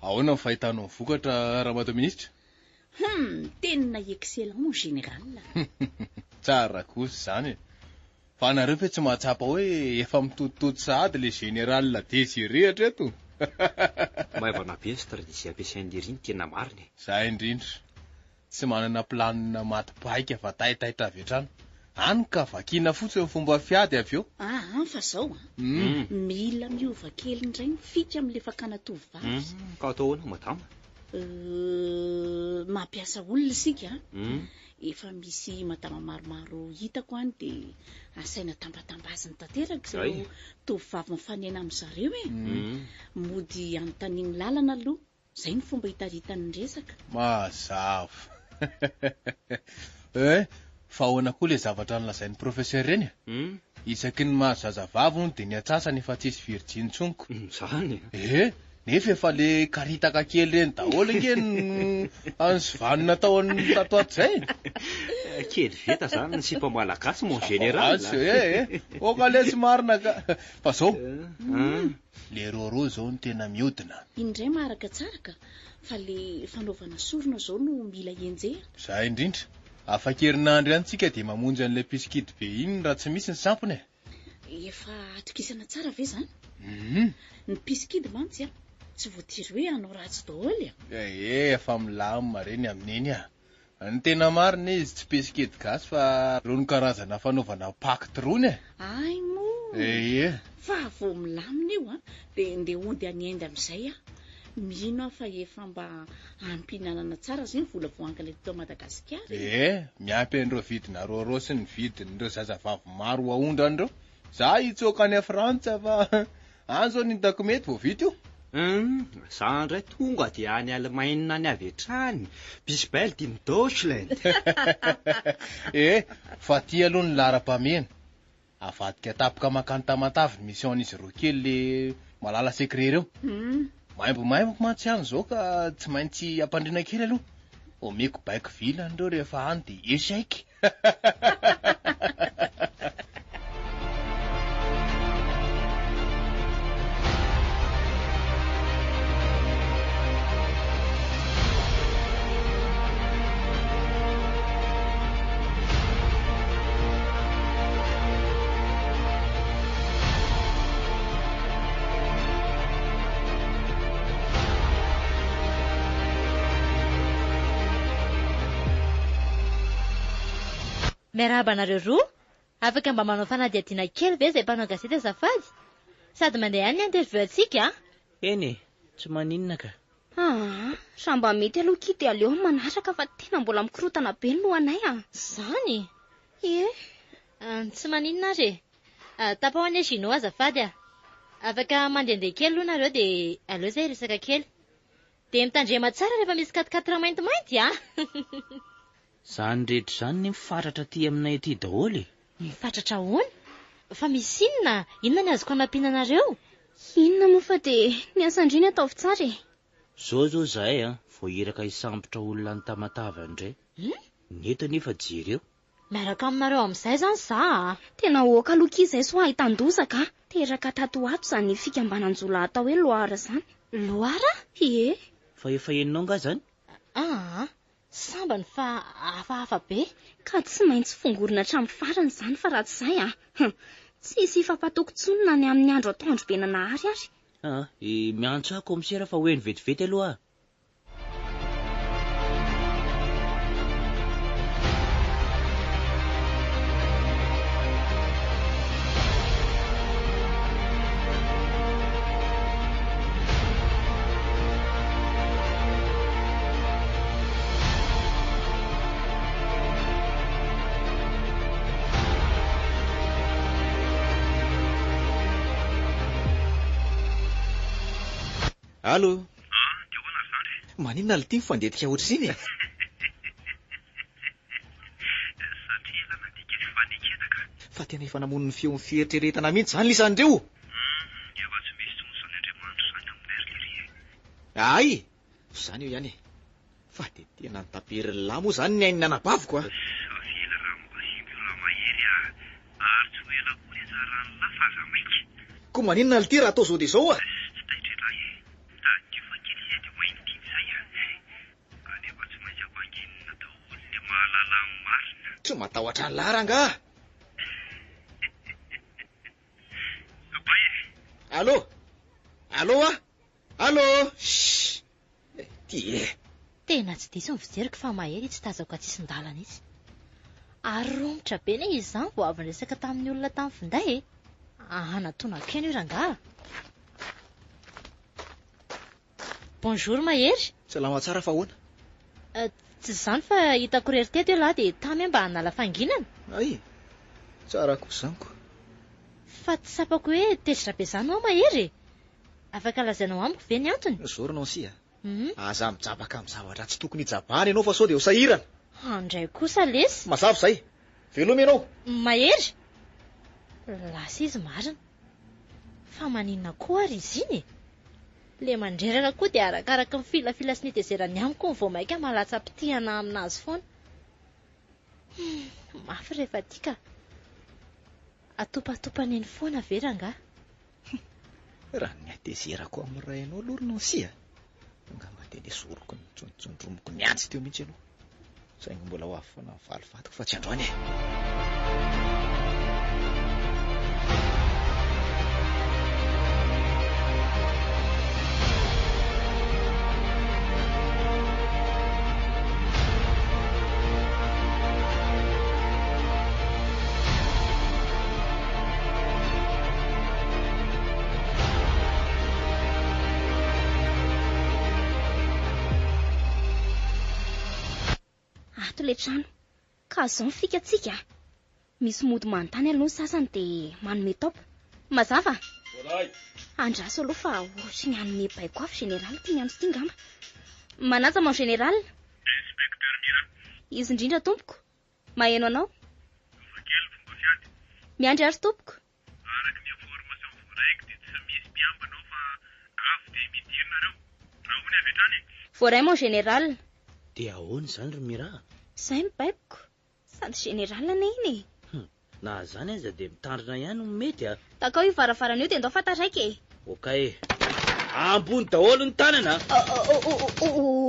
Ahoana ny fahitanao vokatra Ramatoa Minisitra? Tena excellent général. Tsara kosa zany. Fa nareo fe tsy mahatsapa hoe efa mitototody sahady le général Désiré hatreto. Maivana be ny stratégie ampiasain'ny riny tena marina. Zay indrindra. Tsy manana planina matipaika fa taitaitra avy hatrany. Hany ka vakiana fotsiny ny fomba fiady avy eo. Fa zao mila miova kely indray mifika amin'le fakana tovovavy. Ka atao ahoana madama? Mampiasa olona isika. Efa misy madama maromaro hitako any dia asaina tambatambaziny tanteraka izao tovovavy mifanena amin'zareo mody anontaniany lalana aloha. Zay ny fomba hitaritany resaka. Mazava. Fa ahoana koa le zavatra nolazain'ny professeur reny? Isaky ny mahazazavavy hono dia ny atsasany efa tsisy virjiny tsonko. Zany? Nefa efa le karitaka kely reny daholo ingeny ansivanina taon'ny tatoato zay. Kely veta zany ny sipa malagasy mon général. Oka lesy marina ka. Fa zao le roro zao ny tena miodina. Indray maharaka tsara ka. Fa le fanaovana sorona zao no mila enjehana. Zay indrindra. Afa-kerinandro ihany tsika dia mamonjy an'ilay piskidy be iny raha tsy misy ny sampony. Efa atokisana tsara ve zany? Ny piskidy mantsy tsy voatery hoe anao ratsy daholo. Efa milamina reny amin'iny Ny tena marina izy tsy piskidy gasy fa rony karazana fanaovana pacte rony. Ay mo. Fa vao milamina io dia ndeha hody any Inde amin'izay mino fa efa mba ampinanana tsara zay ny vola voangana eto Madagasikara. Miampy an'ireo vidina roro sy ny vidin'ireo zazavavy maro ahondrandreo. Za hitsoka any Frantsa fa anzo ny dokumety vao vita io. Za ndray tonga dia any Allemagne any avy hatrany. Bisbel din Deutschland. Fa ty aloha ny lara-pamena. Avadika tapaka makany tamatavy ny mission-n'izy roa kely le malala secret reo. Maimbo mantsy any zao ka tsy maintsy ampandrina kely aloha. Omeko baiko vilany reo rehefa any dia échec. Miarahaba anareo roa, afaka mba manao fanadihadiana kely ve izay mpanao gazety azafady? Sady mandeha any interview antsika? Eny, tsy maninona ka. Raha mba mety aloha kity aleo manaraka fa tena mbola mikorotana be ny lohanay. Zany? Tsy maninona re. Tapao any Gino azafady Afaka mandehandeha kely aloha nareo dia aleo izay resaka kely. Dia mitandrema tsara rehefa misy 4 maintimainty Zany rehetra zany ny mifatratra aty aminay aty daholo. Mifatratra ahoana? Fa misy inona ny azoko hanampiana anareo? Inona moa fa dia ny asandriny ataovy tsara Zao zahay vao iraka hisambotra olona ny tamatavy andray. Neto nefa jereo. Miaraka aminareo amin'izay zany za. Tena oka aloha izay so ahitandozaka. Teraka tatoato zany ny fikambananjola atao hoe loara zany. Loara? Fa efa heninao nga zany? Sambany fa hafahafa be. Ka tsy maintsy fongorina hatramin'ny farany zany fa raha tsy izay tsisy fampatokontsonina ny amin'ny andro atoandro be nanahary ary. Miantso komisera fa hoe ny vetivety aloha. Allô? Dia hoana zany? Maninona ty mifandetika ohatr'iziny? Satria la nadika fifaniketaka. Fa tena efa namono ny feon'ny fieritreretana mihitsy zany lisandreo. Efa tsy misy tonsan'Andriamanitra zany amin'ny arlerie. Ay, zany io ihany. Fa dia tena nitapery lamo zany ny ainy nanabaviko Avila raha mba simbola mahery ary tsy ho ela koa anjarany lafaza mainky. Ko maninona ty raha atao zao dia zao matahotra ny laranga. Allô? Allô a? Allô? Ty tena tsy diso ny fijeriko fa mahery tsy tazako atsisin-dalana izy. Ary romotra be ne izy zany vao avy niresaka tamin'ny olona tamin'ny finday e. Natona keno io rangaha. Bonjour Mahery. salama tsara fa hoana? Tsy zany fa hitako rery teto io lahy dia tamy mba hanala fanginana. Ay, tsara kosaniko. Fa tsy sapako hoe tezitra be zany ao Mahery. Afaka lazainao amiko ve ny antony? Zorona si a. Aza mijabaka amin'ny zavatra tsy tokony hijabahana ianao fa sao dia ho sahirana. Andray kosa lesy. Mazava izay. Veloma ianao. Mahery. Lasa izy marina. Fa maninona koa ary izy iny? Le mandreraka koa dia arakaraka ny filafila sy nitezerany amiko ny vao maika malatsa-pitihana aminazy foana. Mafy rehefa tika. Atopatopany eny foana ve rangaha? Raha ny atezerako amin'ny rainao lorona si a. Angamba dia le soroko ny tsontsondromoko miantsy teo mihitsy ianao. Saingy mbola ho avy foana ny valivatiko fa tsy androany e. Le trano ka zao fikatsika. Misy mody manontany aloha ny sasany dia manome topa. Mazava? Andraso aloha fa ohatry ny anome baiko afo général tia miandro ty ngamba. Manaja mon général? Inspecteur Mira. Izy indrindra tompoko. Maheno anao? Kely fomba fiady. Miandry ary tompoko. Araka ny information voaraiko dia tsy misy mpiambanao fa avy dia midirina reo. Raha hoany avy hatrany. Voaray mon général. Dia ahoana zany ry Mira? Zay mibaiko. Sady général ana iny. Na zany aza dia mitandrina ihany no mety a. Takao io varavarana io dia ndao fantatraika e. Okay. Ambony daholo ny tanana.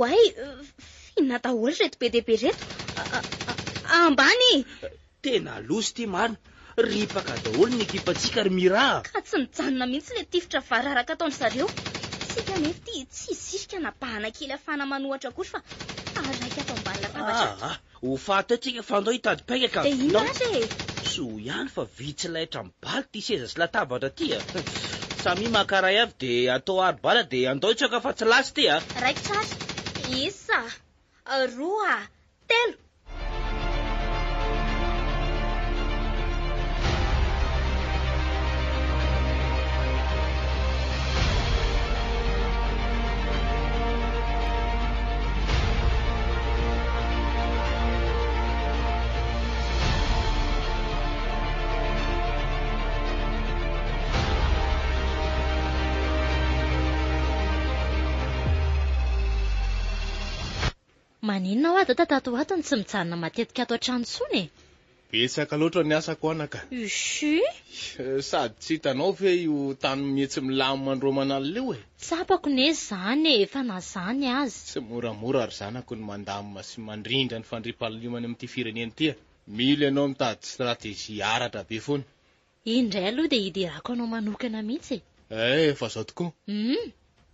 Ay, finna daholo reto be dia be reto. Ambany. Tena loso ty marina. Ripaka daholo ny ekipantsika ry Mira. Ka tsy mijanona mihitsy le tifitra vararaka ataony zareo. Sika nefa ty tsy zisika napahana kely afana manohatra kosa fa araika atao ambany latabatra. Ho fato atsika fa andao hitady paika ka. Ino azy? So ihany fa vitsy laitra mibaly ty seza sy latabatra ty a. Samy makaray avy dia atao aribala dia andao tsaka fa tsy lasy ty a. Raikitra azy. Isa. Roa. Telo. Maninona ho ato tatatoatony tsy mijanona matetika ato an-trano tsony e? Betsaka loatra ny asako anaka. Ishi? Sady tsy hitanao ve io tany mihitsy milamo mandromanalo leo e? Tsapako ne zany e, fa na zany azy. Tsy moramora ary zanako ny mandamina sy mandrindra ny fandriampahalemany amin'ity firenena ity. Mila ianao mitady stratégie aratra be foana. Indray aloha dia hidirako anao manokana mihitsy e. Fa zao tokoa.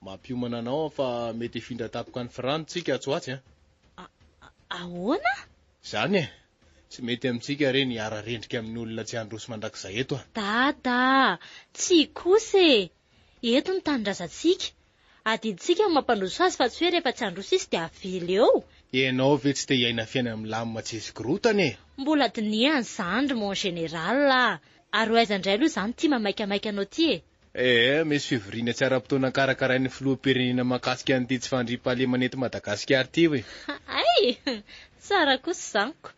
Mampiomana anao fa mety hifindra tapaka ny frantsika atsoatsy a. Ahoana? Zany e. Tsy mety amintsika reny ara-rendrika amin'ny olona tsy androso mandrakizay eto a. Dada, tsy kosa e. Eto ny tanindrazantsika. Adiditsika mampandroso azy fa tsy hoe rehefa tsy androso izy dia avela eo. Ianao ve tsy te hiaina fiaina milamina tsy izy korotany e? Mbola diniany zandry mon général. Ary aizandray aloha zany tia mamaikamaika anao ty e. Misy fivoriana tsy ara-potoana karakarain'ny filoham-pirenena mahakasika an'ity tsy fandriampahalemana eto Madagasikara ty hoe. Ay, tsara kosa zaniko.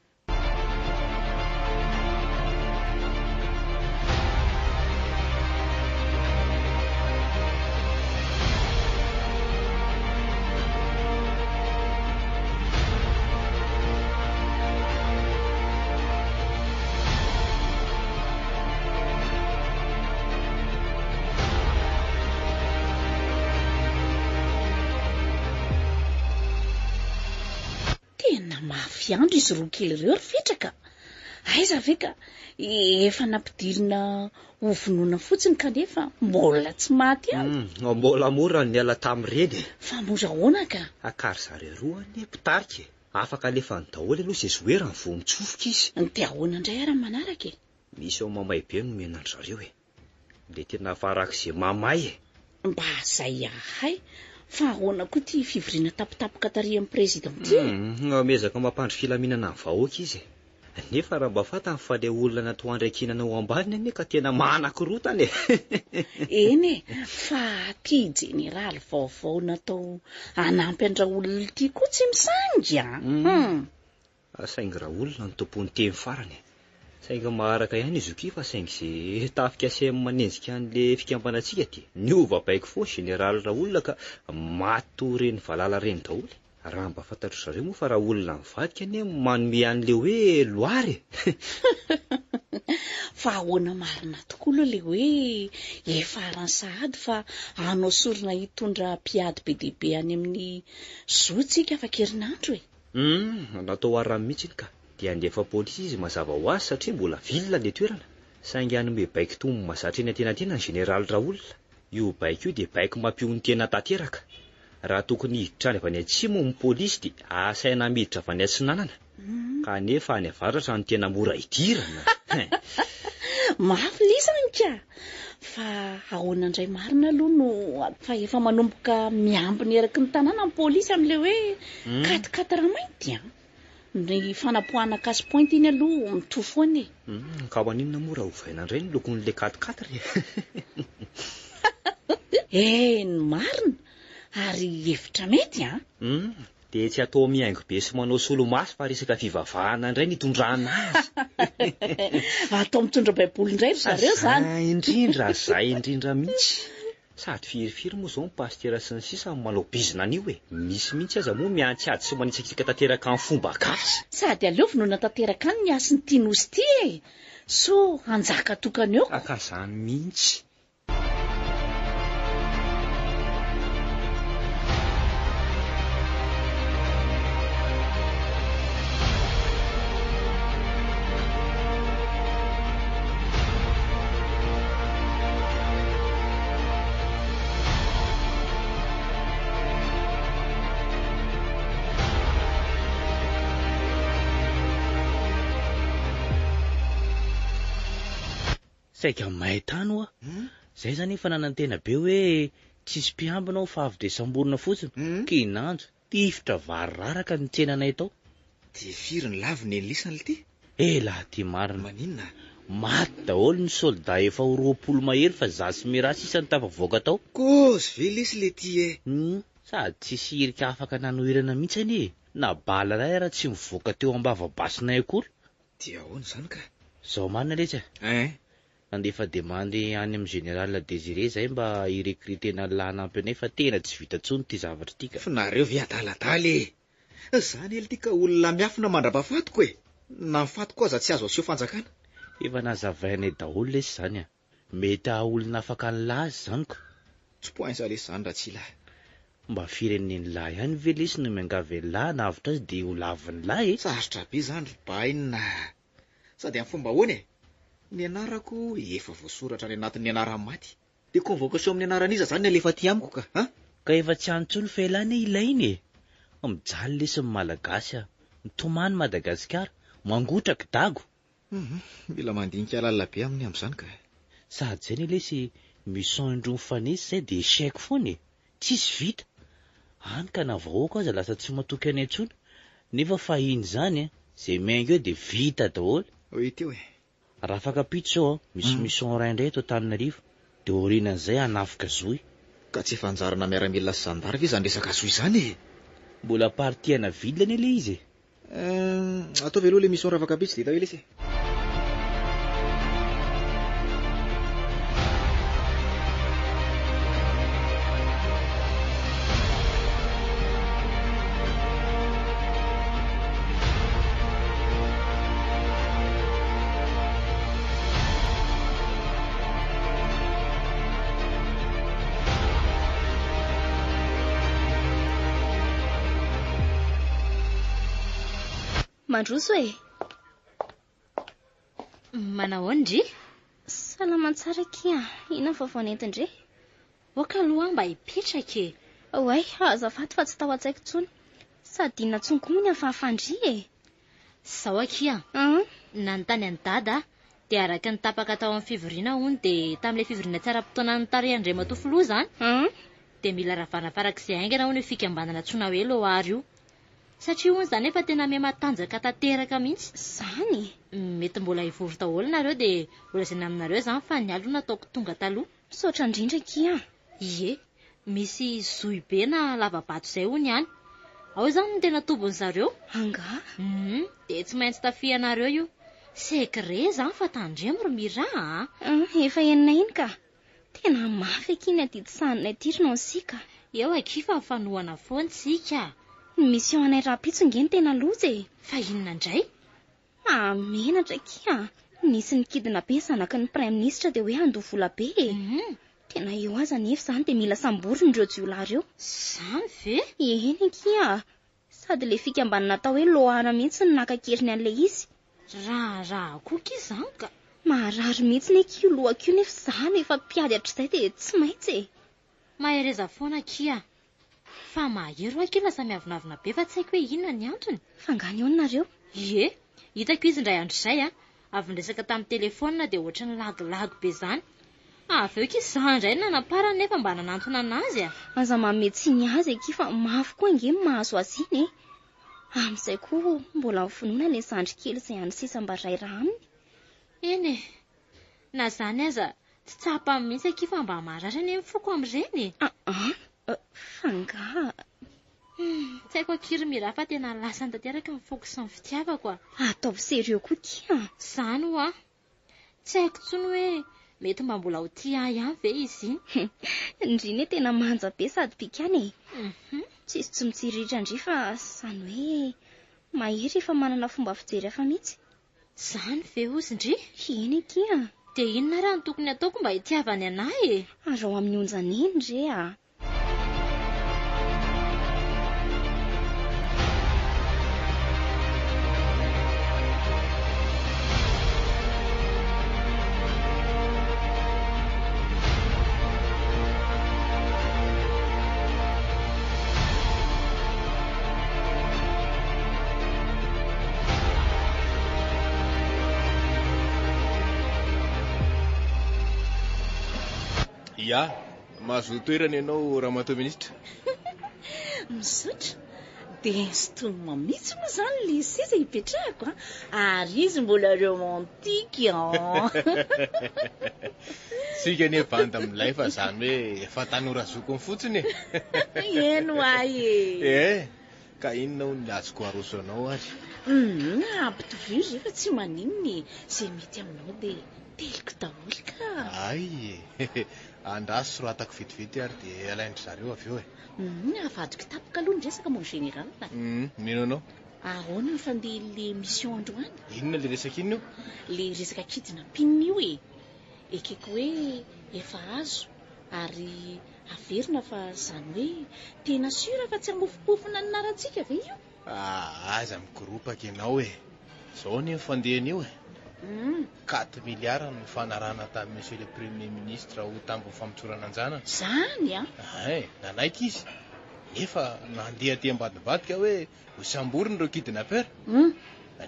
Tena mafy andro izy roa kely ireo ry fitraka. aiza ve ka efa nampidirina ho vonoina fotsiny kanefa mbola tsy maty any. Mbola mora ny ala tamin'ireny. Fa morahoana ka? Akary zareo roa ny mpitarika. Afaka alefa ny daholo aloha izay zoera ny vao mitsofoka izy. Ny ahoana indray ara manaraka e? Misy ao mamay be no menandry zareo e. Le tena farak'izay mamay e. Mba zay ahay. Fa ahoana koa ty fivoriana tapitapoka tary amin'ny présidente? Mezaka mampandry filaminana ny vahoaka izy. Nefa raha mba fantany fa le olona natoandray kinana ao ambany ane ka tena manan-kirotany e. Eny e, fa ty jeneraly vaovao natao anampy andra olona ty koa tsy misangy. Saingy raha olona ny tompony teny farany. Saingy maharaka ihany izy ky fa saingy izay tafika asemy manenjika an'le fikambanantsika ty. Niova baiko fo generaly raha olona ka mato reny valala reny daholo. Raha mba fantatro zareo moa fa raha olona mivadika ane manome an'le hoe loary. Fa ahoana marina tokoa aloha le hoe efa arany sahady fa anao sorona hitondra mpiady be dehibe any amin'ny zotsika afa-kerinandro e. Natao aramy mihitsy ka. Dia andefa polisy izy mazava ho azy satria mbola vilona le toerana. Saingy anome baiko tomo mazatra eny an-tenantena ny generaly raha olona. Io baiko io dia baiko mampiony tena tanteraka. Raha tokony hiditra any avy any atsimo ny polisy dia asaina miditra avy any atsinanana. Kanefa any avaratra no tena mora hidirana. Mahafilisana ka. Fa ahoana indray marina aloha no fa efa manomboka miambina eraky ny tanàna ny polisy amin'le hoe 4-4 mainty. Ny fanapohana casse point iny aloha mitovy foana e. Ka maninona moa raha ovaina indray ny lokon'le 4-4 e. Ny marina. Ary hevitra mety dia tsy atao mihaingo be sy manao solomaso fa resaka fivavahana indray nitondrana azy. Atao mitondra baiboly indray ry zareo zany. Indrindra mihitsy. Sady firifiry moa zao ny pastera sy ny sisa manao bizina an'io e. Misy mihitsy aza moa miantsy sy manitsakitsaka tanteraka amin'ny fomba gasy. Sady aleovy no natanteraka any ny asin'ny tinosy ty e. So anjaka tokana eo. Ka zany mihitsy. Saika mahitano a. Zay zany efa nanantena be hoe tsisy mpiambina ao fa avy desamborona fotsiny. Kinanjo tifitra vararaka ny tsenanay tao. Dia firy ny laviny ny lisany ty? Laha ty marina. Maninona? Maty daholo ny soldat efa 20 mahery fa zasy mirasy isany tafavoaka tao. Kozy ve lisy le ty e? Sady tsisy hirika afaka nanohirana mihitsy anie. Na bala ray raha tsy mivoaka teo ambava-basinay akory. Dia ahoana zany ka? Zao marina rehetra. Andefa demandy any amin'ny général Désiré zay mba hirekrutena lanampy anay fa tena tsy vita tsony ty zavatra ty ka. Fa nareo viadaladala e. Zany ely ty ka olona miafina mandrapafatoko e. Na mifatoko aza tsy azo aseho fanjakana. Efa nazavainay daholo lesy zany a. Mety olona afaka nilazy zany ko. Tsy poinsa lesy zany raha tsy lahy. Mba firenen'ny lahy ihany ve lesy no miangavy lahy na avitra azy dia ho lavin'ny lahy e. Sarotra be zany ry bainina. Sady amin'ny fomba hoana e. Ny anarako efa voasoratra any anatin'ny anarany maty. Dia convocation amin'ny anaran'iza zany alefa ty amiko ka. Ka efa tsy antsony fa ilany ilainy e. Mijaly lesy ny malagasy a. Mitomany Madagasikara. Mangotraka dago. Mila mandinika lalina be amin'ny amin'izany ka. Sady zay ny lesy mission indro mifanesy zay dia échec foana e. Tsisy vita. Hany ka na vahoaka aza lasa tsy matoky any antsony. Nefa fahiny zany a. Zay miaingo eo dia vita daholo. Oeteo e. Raha fakapito zao misy mission ray indray eto Antananarivo. Dia orinan'izay hanafika zoy. Ka tsy efa anjarana miaramila sy zandary ve zany resaka zoy zany e. Mbola partiana vilany ile izy e. Atao veloha le mission raha fakapito tsy dia hita hoe lesy e. Mandroso e. Manao ndry? Salama tsara kia. Ina vavanety ndre? Oka aloha mba hipetraka e. Oay, azafady fa tsy tao an-tsaiko tsony. Sady inona tsony koa moa ny afahafandry e. Sao akia. Nanontany any dada dia araka ny tapaka tao amin'ny fivoriana hony dia tamin'ilay fivoriana tsara-potoana ny Tarehandray Matofilo zany dia mila ravana farak'izay aingana hony fikambanana tsona hoe Loary io. Satria hony zany efa tena me matanjaka tanteraka mihitsy. Zany? Mety mbola hivory daholo nareo dia volazana aminareo zany fa ny alina ataoko tonga taloha. Misaotra indrindra kia. Ie, misy zohy be na lavabato izay hony ihany. Ao zany no tena tobony zareo. Anga? Dia tsy maintsy tafianareo io. Sekre zany fa tandremo ry miraha. Efa enina iny ka. Tena mafy akiny adidisahana tirina sika. Eo aky fa fanohana foana sika. Ny mission anay rapitsonge ny tena loza e. Fa inona indray? Menatra kia. Nisy nikidina be zanaky ny prime ministre dia hoe handoha vola be e. Tena eo aza nefa zany dia mila samboriny ireo jiolahy ireo. Zany ve? Eny kia. Sady le fikambanana tao hoe Loara mihitsy ny nakakeriny an'ilay izy. Raha koa izany ka. Maharary mihitsy ny kio lohakio nefa zany efa mpiady hatr'izay dia tsy maintsy e. Mahereza foana kia. Fa mahero aky lasa miavonavina be fa tsy haiko hoe inona ny antony. Fangany ao nareo? Ie, hitako izy indray andro izay avy niresaka tamin'ny telefona dia ohatra ny lagilagy be zany. Avy eo kisa indray nanapara nefa mba nanantona anazy Aza mametsy ny azy aky fa mafy koa nge mahazo azy iny e. Amin'izay koa mbola mifinoana ilay zandry kely izay any sisa mba ray raha aminy. Eny na zany aza tsy tsapa mihitsy aky fa mba maratra ny mifoko amin'ireny. Fanga. Tsy haiko akiry mira fa tena lasa tanteraka ny foko sy ny fitiavako Ataovy serio koa kia. Zany ho tsy haiko tsony hoe mety mba mbola ho tia ihany ve izy iny. Ndriny tena manja be sady pikany e. Tsisy tsy mitsiritra ndry fa zany hoe mahery efa manana fomba fijery hafa mihitsy. Zany ve ozy ndry? Eny kia. Dia inona raha ny tokony ataoko mba hitiavany anahy e? Arao amin'ny onjany eny ndre Ya, mahazo toerana ianao Ramatoa Minisitra. Misaotra. Dia stonoma mihitsy moa zany le seza hipetrahako ary izy mbola romantika Sika ne banda milay fa zany hoe efa tanora zokony fotsiny Eno aye. Ka inona hono azoko aroso anao ary? Ampitoviry rehefa tsy maninony izay mety aminao dia teliko daholo ka. Ay, andraso roatako vitivity ary dia alaindry zareo avy eo Avadiko tapaka aloha ny resaka mon général. Mino anao? Ahoana ny fandeha le mission androany? Inona le resaka inona io? Le resaka kidina pinina io e. Ekeko hoe efa azo ary averina fa zany hoe tena sura fa tsy hamofopofona ny narantsika ve io? Aza migoropaka ianao e. Zao ny fandehany io 4 milliards ny fanarana tamin'ny monsieur le premier ministre ho tambo famitsorana anjana. Zany nanaiky izy. Nefa nandeha aty ambadibadika hoe ho samboriny ireo kidnappeur.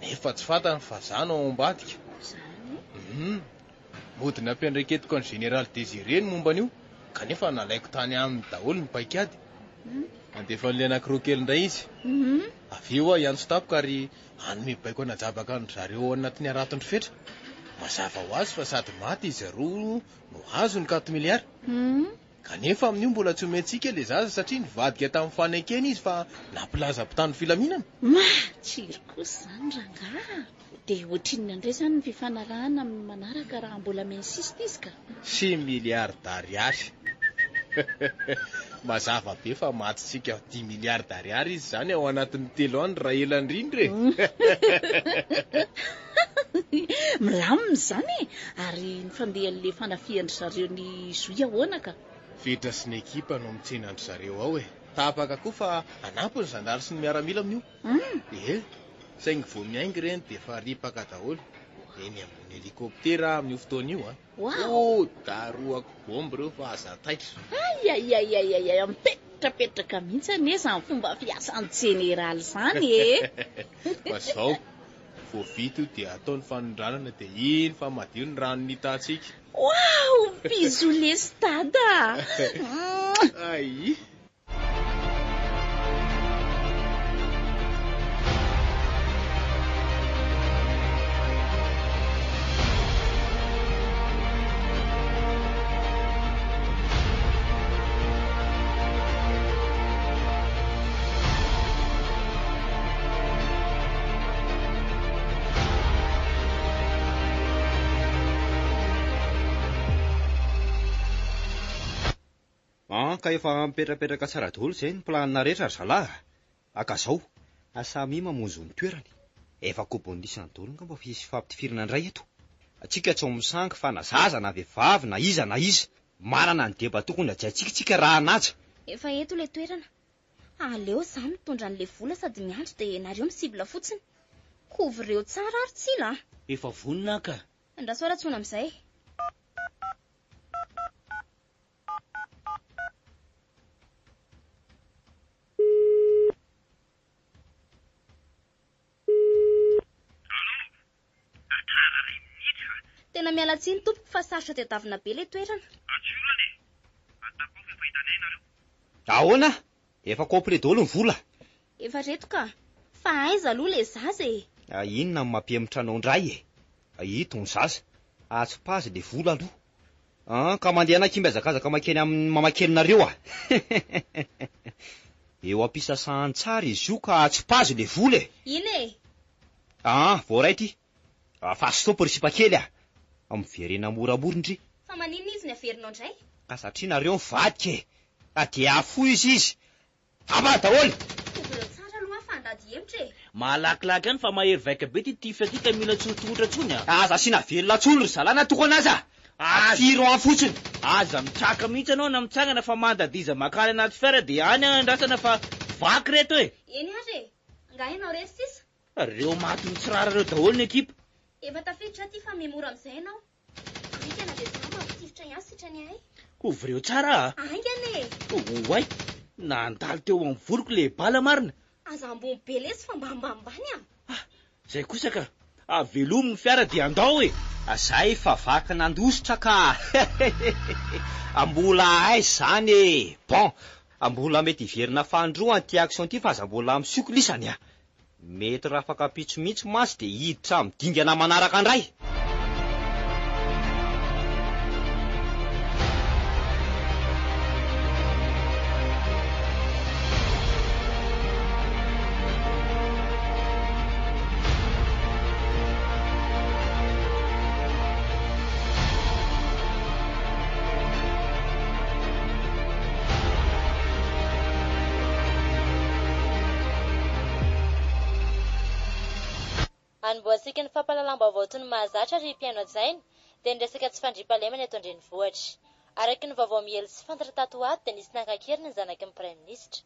Nefa tsy fantany fa zany ao ambadika. Zany. Mody nampiandraketiko ny général Désiré ny momban'io kanefa nalaiko tany aminy daholo ny paikady. Andefa nile anankiroa kely indray izy. Avy eo iantso tapoka ary anome baiko anajabaka ny zareo ao anatin'ny aratony fetra. Mazava ho azy fa sady maty izy roa no azo ny 4 milliards. Kanefa amin'io mbola tsy omentsika le zaza satria nivadika tamin'ny fanaikeny izy fa nampilaza mpitandro filaminana. Tsiry kosa zany rangaha. Dia ohatrin'ny andray zany ny fifanarahana amin'ny manaraka raha mbola minsiste izy ka. 6 milliards d'ariary. Mazava be fa matitsika 10 milliards d'ariary izy zany ao anatin'ny 3 andro raha ela indrindra Milamina zany ary ny fandehan'le fanafiandry zareo ny zoy ahoana ka. Vedra sy ny ekipa no mitsenandry zareo ao tapaka koa fa anampy ny zandary sy ny miaramila amin'io. Saingy vao miaingy ireny dia efa ripaka daholo. eny ambony helikoptera amin'io fotoana io Wow. Daroako bomby reo fa aza taitra. Ayayayayay, mipetrapetraka mihitsy aneza ny fomba fiasan'ny jeneraly zany Fa zao vao vita io dia ataony fanondranana dia iny fa madio ny rano nitantsika. Wow, bisous les stada. Ay. Ka efa mipetrapetraka tsara daholo izay ny planina rehetra ry zalahy. Aka zao, samy mamonjy ny toerany. Efa kobonisany daholo ngamba fa hisy fampitifirana indray eto. Atsika tsy ho misangy fa na zaza na vehivavy na iza na iza. Manana ny deba tokony ajaitsika raha naja. Efa eto le toerana. Aleo za mitondra an'le vola sady miandry dia nareo misibla fotsiny. Kovreo tsara ary tsila. Efa vonina ka. Andrasoara tsona amin'izay. Tena mialatsiny tompoko fa sarotra tedavina be le toerana. Ahoana? Efa complet daholo ny vola. Efa reto ka. Fa aiza aloha le zaza e. Inona ny mampiemitra anao indray e? Ito ny zaza. Atsopazy le vola aloha. Ka mandeha anakimbazakazaka makeny amin'ny mamakelinareo a. Eo ampisasahany tsara izy io ka atsopazy le vola e. Iny e. Voaray ty. Fa stopy risipakely a. Miverena moramora indry. Fa maninona izy ny averinao indray? Ka satria nareo mivadika e. Dia afo izy. Ava daholo. Kovreo tsara aloha fa andady hevitra e. Malakilaky any fa mahery vaika be ty tify ka mila tsotsotra tsony a. Aza asiana velona tsony ry zalana tokony aza. Afiro amin'ny fotsiny. Aza mitraka mihitsy anao na mitsangana fa mandadiza makany anaty fiara dia any andrasana fa vaky reto e. Eny ary e. Nga ianao rery sisa. Reo matiny tsirara reo daholo ny ekipa. Efa tafiditra ty fa memora amin'izay ianao. Ny tena dia za mampitifitra ihany sitrany ahy. Kovreo tsara a. Aingany e. Oay, nandalo teo amin'ny voloko le bala marina. Aza ambony be lesy fa mba ambanimbany a. Zay kosa ka. Velomy ny fiara dia andao e. Zay fa vaky nandositra ka. Ambola aiza zany e. Bon, ambola mety hiverina fandroany ty action ty fa aza mbola misiokolisany a. Mety raha afaka pitso-mitso masy dia hiditra midingana manaraka andray. Anboasika ny fampalalam-baovao tony mahazatra ry mpiaino ajainy dia niresaka tsy fandriam-pahalemana eto an-drenivohitra. Araky ny vaovao miely sy fantatra tato ato dia nisy nankankiriny ny zanaky ny Praiministra.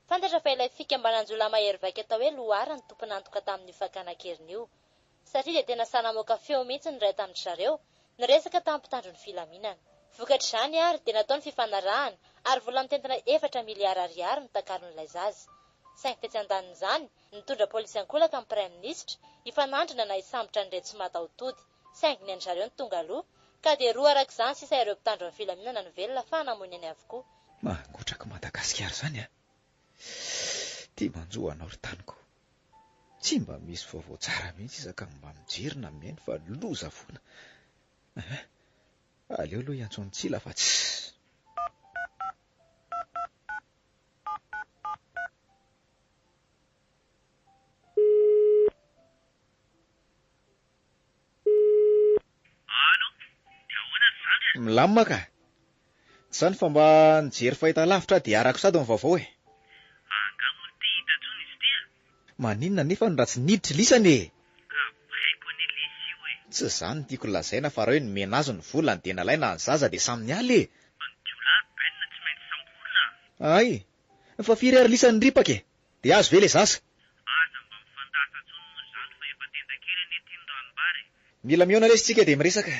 Fantatra fa ilay fikambananjolona mahery vaika atao hoe Loara ny tompony antoka tamin'io fakanankiriny io. Satria dia tena sanamoaka feo mihitsy ny ray tamin'ny zareo niresaka tamin'ny mpitandro ny filaminana. Vokatr'izany ary dia nataony fifanarahana ary vola mitentana 4 miliara ariary no takaron'ilay zaza. Saingy tetsy andanin'izany, nitondra polisy ankolaka ny Praiministra hifanandrina na hisambotra ny reto tsy mataotody. Saingy ny anjareo ny tonga aloha, ka dia roa arak'izany sisa ireo mpitandro ny filaminana ny velona fa namoniny any avokoa. Mangotraka Madagasikara zany a. Tia manjohanao ry taniko. Tsy mba misy vaovao tsara mihitsy izaka mba mijerina miaino fa loza foana. Aleo aloha iantsony tsila fa tsy. Milamina ka. Tsy zany fa mba nijery fahita lavitra dia arako sady ny vaovao e. Maninona nefa no raha tsy niditra lisany e. Tsy zany tiako lazaina fa raha hoe nomena azy ny volany dia nalaina ny zaza dia samy nialy e. Ay, fa firy ary lisany ripaka e. Dia azo ve le zaza? Mila miona lesitsika dia miresaka.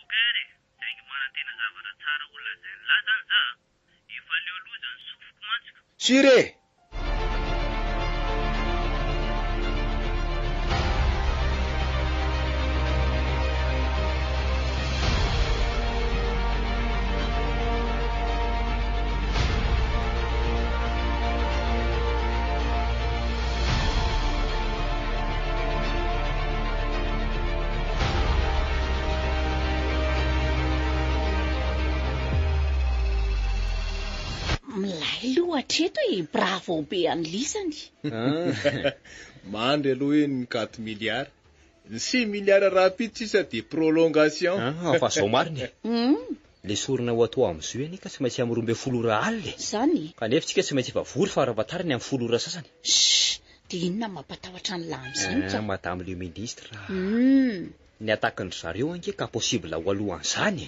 Okary, saingy manantena zavatra tsara olona zay nilazany za. Efa leo aloha zany sofiko mantsika. Sire! Milay aloha hatreto hoe bravo be anylisany. Mandry aloha hoe ny 4 milliards. Ny 6 milliards rapide sisa de prolongation. Fa zao mariny. Le sorona ho atao amin'izao eny ka tsy maintsy amin'ny 12 ora alina. Zany. Kanefa tsika tsy maintsy efa vory fa rahavantariny amin'ny 10 ora sasany. Dia inona mampatahotra ny lamy zany ka? Madame le ministre. Ny atakan zareo anke ka possible ho alohan'izany.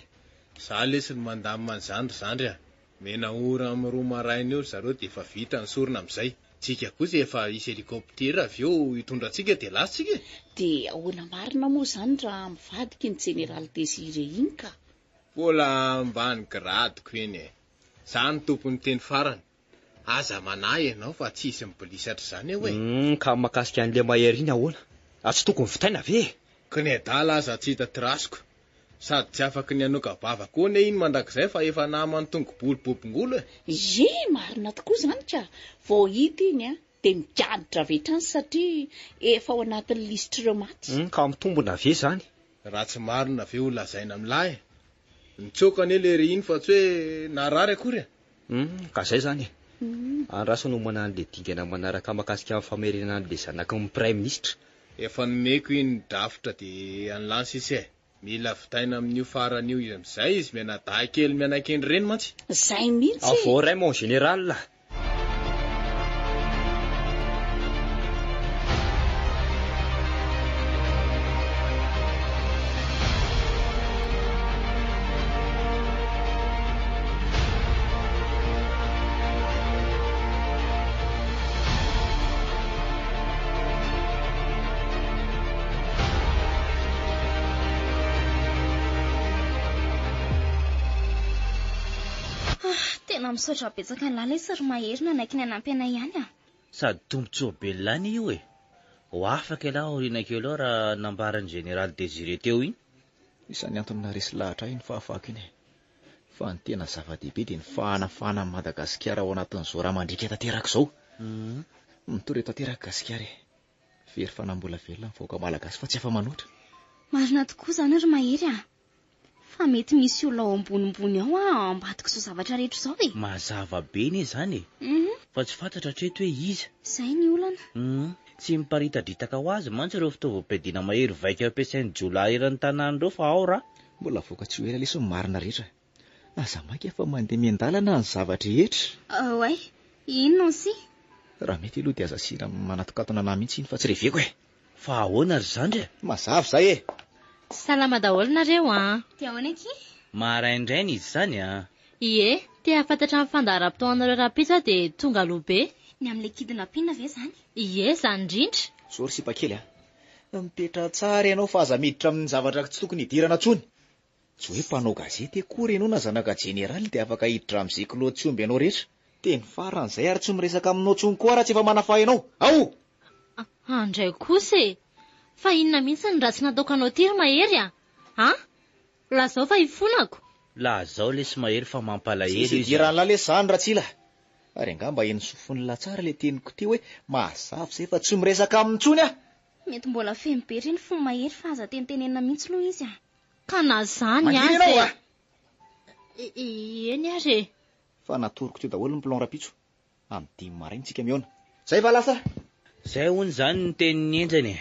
Za lesiny mandamy manzandry. Mena ora amin'ny 2 maraina eo zareo de efa vita ny sorona amin'izay. Tsika kosa efa isy helikoptera avy eo hitondra tsika de lasitsika. Dia ahoana marina moa zany raha mivadiky ny Général Désiré iny ka? Mbola ambany gradiko eny. Zany tompony teny farany. Aza manahy ianao fa tsy isy mibilisatra zany hoe. Ka makasika an'le mahery iny ahoana? Tsy tokony vitaina ve? Kinedala aza tsy hita trasiko. Sady tsy afaka ny anokabava koa ne iny mandrakizay fa efa namany tongobolo bobongolo. Ye, marina tokoa zany ka. Vao hita iny dia migaditra vetrany satria efa ao anatin'ny listreo maty. Ka mitombona ve zany? Raha tsy marina ve ho lazaina amin'lahy. Nitsoka ne le ry iny fa tsy hoe narary akory. Ka zay zany. Andraso no manana le dingana manaraka makasika amin'ny famerenana le zanaky ny Prime Ministre. Efa nomeko iny drafitra de anlans isy. Mila vitaina amin'io faran'io amin'izay izy mianadahy kely mianakeny reny mantsy. Zay mihitsy. Avao ray mon général. Tena misaotra betsaka ny lala sary mahery nanaiky ny anampy anay ihany. Sady tombotsoa belany io e. Ho afaka ialahy oriana kely ao raha nambaran'ny Général Désiré teo iny. Isan'ny antony naresy lahatra iny fahafahako iny. Fa ny tena zava-dehibe dia ny fahanafahana ny Madagasikara ao anatin'izao raha mandrika tanteraka izao. Mitory tanteraka Gasikara. Very fanambola velona ny vahoaka malagasy fa tsy afa manoatra. Marina tokoa zany ry mahery fa mety misy olona ao ambonimbony ao ambadika izao zavatra rehetra izao e. Mazava be ne zany e. Fa tsy fantatra hatreto hoe iza. Zay ny olana. Tsy miparitadritaka ho azy mantsy ireo fitaovam-piadiana mahery vaika ampiasain'ny Jola eran'ny tanàn'ireo fa ao raha. Mbola voaka tsy ho ela lesy ny marina rehetra. Aza maika fa mandeha miandalana ny zavatra rehetra. Oay, ino si? Raha mety aloha dia aza sira manatokatona na mihitsy iny fa tsy reveko e. Fa ahoana ry zandry e? Mazava zay e. Salama daholo nareo Dia ahoana ki? Maraindrainy izy zany Ie, tia fantatra amin'ny fandaharam-potoanareo rapitra dia tonga alobe. Ny amin'ilay kidnapina ve zany? Ie, zany indrindra. Zoro sipa kely mipetra tsara ianao fa aza miditra amin'ny zavatra tsy tokony hidirana tsony. Tsy hoe mpanao gazety akory ianao na zanaka jeneraly dia afaka hiditra amin'izay kilao tsy omby ianao rehetra. Teny faran'izay ary tsy miresaka aminao tsony koa raha tsy efa manafaha ianao. Ao! Andray kosa e. Fa inona mihitsy ny ratsy nataoko anao ty ry mahery lazao fa hifonako. La zao lesy mahery fa mampalahelo izy. Idiran'la lesy zany ratsila. Ary angamba eny sofon'la tsara le teniko ty hoe mazava zay fa tsy miresaka amintsony Mety mbola fembery ny fony mahery fa aza tentenena mihitsy lo izy Ka na zany azy eny ary fa natoroko teo daholo ny plan rapitso. Amin'ny 5 maraina tsika miona. Zay va lasa. Zay hono zany ny tenin'ny enjany.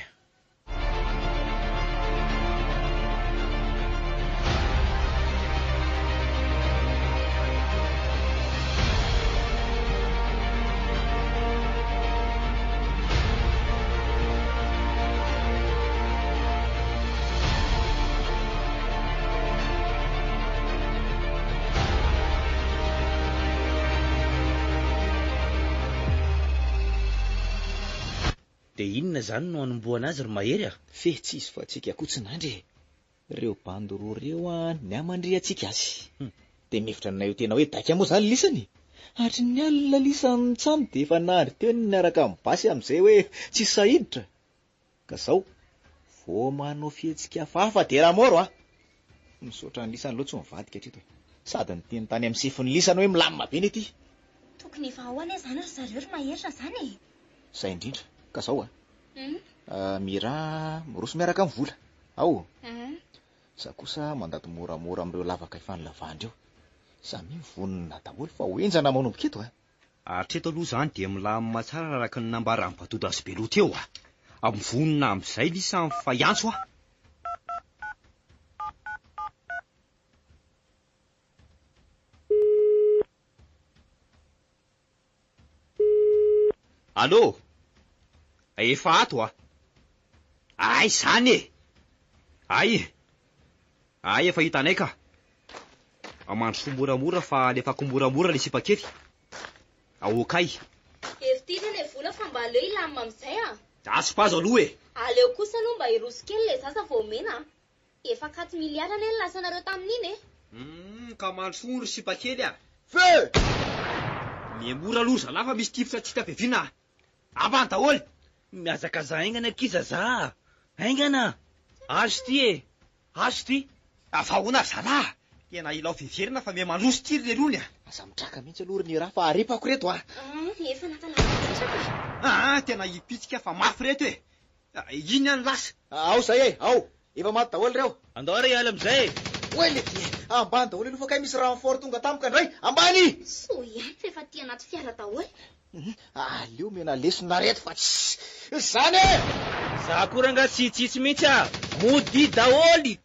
dia inona izany no anomboana azy ry mahery a? Fe tsy izy fa antsika kotsinandry. Reo bando roa reo ny amandry antsika azy. Dia mihevitra anay io tena hoe daika moa izany lisany. Hatry ny alina lisany tsamy dia efa nandry teo niaraka mibasy amin'izay hoe tsy sahiditra. Ka zao, vao manao fihetsika hafahafa dia raha moro a. Misaotra ny lisany loatra tsy mivadika trito. Sady ny teny tany amin'ny sifon'ny lisany hoe milamina be nety. Tokony efa ahoana izany ry zareo ry maheritra izany e. Zay indrindra. Ka zao mira miroso miaraka amin'ny vola. Ao. Za kosa mandady moramora amin'ireo lavaka efa nilavandreo. Samy mivonona daholo fa hoenjana manomboka eto Hatreto aloha izany dia milamina tsara araka ny nambara amin'ny batoda sy beloha teo Amivonina amin'izay lisany fa iantso Allô? Efa ato Ay, izany e. Ay, efa hitanay ka. Amandro so moramora fa alefako moramora le sipakely. Aokay. Efitirana e vola fa mba aleo ilamina amin'izay Asipazo aloha e. Aleo kosa aloha mba iroso kely le zaza vao mena. Efa 4 miliara ne lasanareo tamin'iny e. Ka mandro ry sipakely Fe! Miemora aloha zalahy fa misy tifitra tsy tapeviana. Ambany daholo. Miazakaza aingana kiza za. Aingana. Azo ty e. Azo ty. Afahoana zalahy. Tena ilao fiverina fa mihamandroso tiry le lony Aza mitraka mihitsy aloha ry ny raha fa arepako reto Efa natana tena hipitsika fa mafy reto e. Iny any lasa. Ao zay e, ao. Efa maty daholo reo. Andao ry ala amin'izay. Oe le ty ambany daholo aloha fa kay misy renfort tonga tamika ndray. Ambany! So ihany fa efa ty anaty fiara daholo. Aleo mena lesona reto fa tsy zany e! Za koranga tsitsitsy mihitsy mody daholy.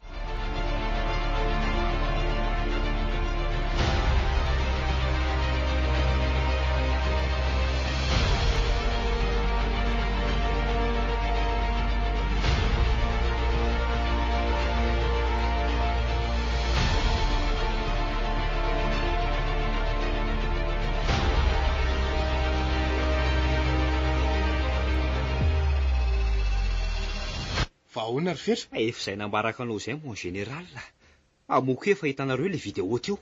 Fa ahoana ry fetra? Efa izay nambaraka anao izay mon général. Amoko efa hitanareo le vidéo teo.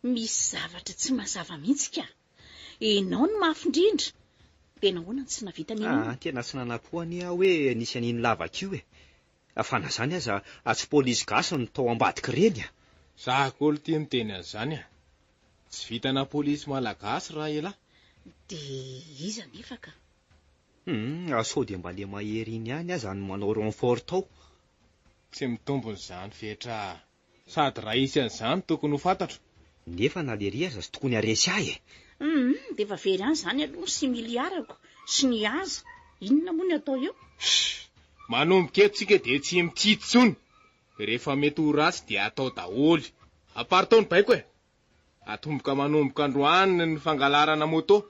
Misy zavatra tsy mazava mihitsy ka. Enao no mafy indrindra. Tena ahoana tsy navita nini? Tena tsy nanapoany hoe nisy an'iny lavaka io e. Afana zany aza tsy polisy gasy no tao ambadika reny Zahako olo tia miteny an'izany Tsy vitana polisy malagasy raha ela. Dia iza nefa ka? Sao dia mba le mahery iny ihany aza no manao renfort tao. Tsy mitombony izany fetra. Sady raha isy an'izany tokony ho fantatro. Nefa na le ry aza sy tokony haresy ahy e. Dia efa very any izany aloha sy miliarako sy ny aza. Inona moa ny atao eo? Manomboka eto tsika dia tsy mitsitsony. Rehefa mety ho ratsy dia atao daholo. Apart taony baiko atomboka manomboka androany ny fangalarana moto.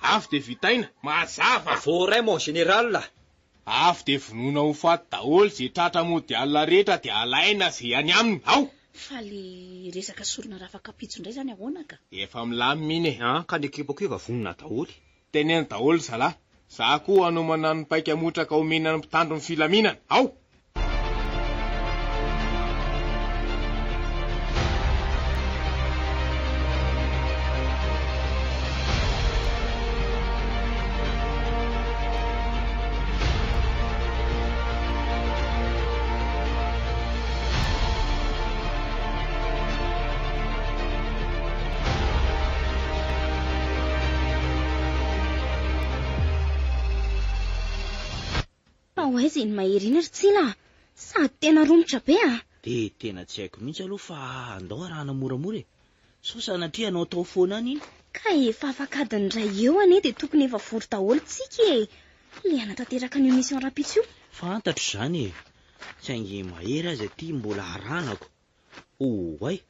Afo dia vitaina, mazava. Voray mon général. Afo dia vonoina ho faty daholo zay tratra mody alina rehetra dia alaina zay any aminy. Ao! Fa le resaka sorona rafaka pitso indray zany ahoana ka? Efa milamina iny Ka ny ekipako efa vonona daholo. Teneny daholo zalahy. Za koa hanomana ny paika motraka omenana ny mpitandro ny filaminana. Ao! Aiza iny mahery iny ry tsila sady tena romotra be Dia tena tsy haiko mihitsy aloha fa andao arahana moramora e. So sanatria anao tao foana any iny. Ka efa afakadiny ray eo ane dia tokony efa vory daholo tsika e. Le anatanteraka ny émission rapitso io. Fantatro izany e. Saingy mahery aza ty mbola aranako. Oay,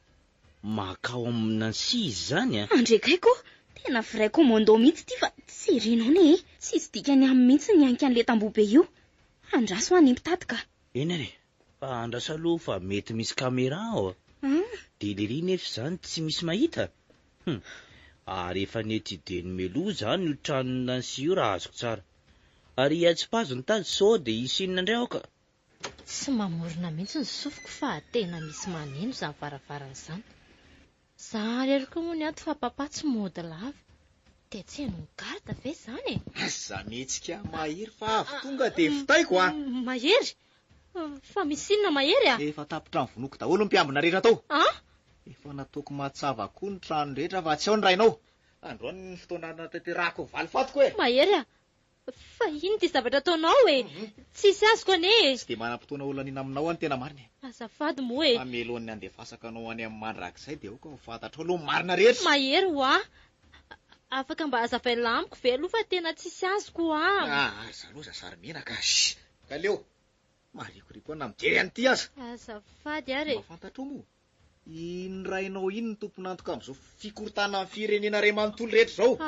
makao amin'ny Nancy izany Andrekaiko, tena vrai commando mihitsy ty fa tsy renao ne tsisy dikany amin'ny mihitsy ny anky an'le tamboho be io. Andraso any mpitatika. Eny re, fa andraso aloha fa mety misy caméra ao dia le ry nefa izany tsy misy mahita. Ary efa nety deny meloa izany io tranony Nancy io raha azoko tsara. ary atsipazo ny tady sao dia isinina indray aoka. Tsy mamorona mihitsy ny sofiko fa tena misy maneno izany varavarana izany. Za rery koa moa ny ato fa papa tsy mody lava. Dia tsy haino ny garda ve izany e? Aza mihetsika mahery fa avy tonga dia vitaiko a. Mahery? Fa misy inona mahery a? Efa tapitra ny vonoko daholo ny mpiambina rehetra tao. Efa nataoko mahatsava koa ny trano rehetra fa tsy ao ny rainao. Androany ny fotoana natanterahako valy fatiko e. Mahery a? Fa ino ty zavatra ataonao e? Tsisy azoko ane. Tsy dia manam-potoana olaniana aminao any tena marina. Azafady moa e. Amelohan'ny andefasaka anao any amin'ny mandrakizay dia aoka ho fantatra aloha marina rehetra. Mahery ho a. Afaka mba azavaila amiko ve aloha fa tena tsisy azoko a. Aza aloha zasary menaka. Ka leo marikoriko ana mijery an'ity aza. Azafady ary. Mba fantatro moa. Iny rainao iny ny tompona antoka amin'izao fikorotana amin'ny firenena ray manontolo rehetra izao.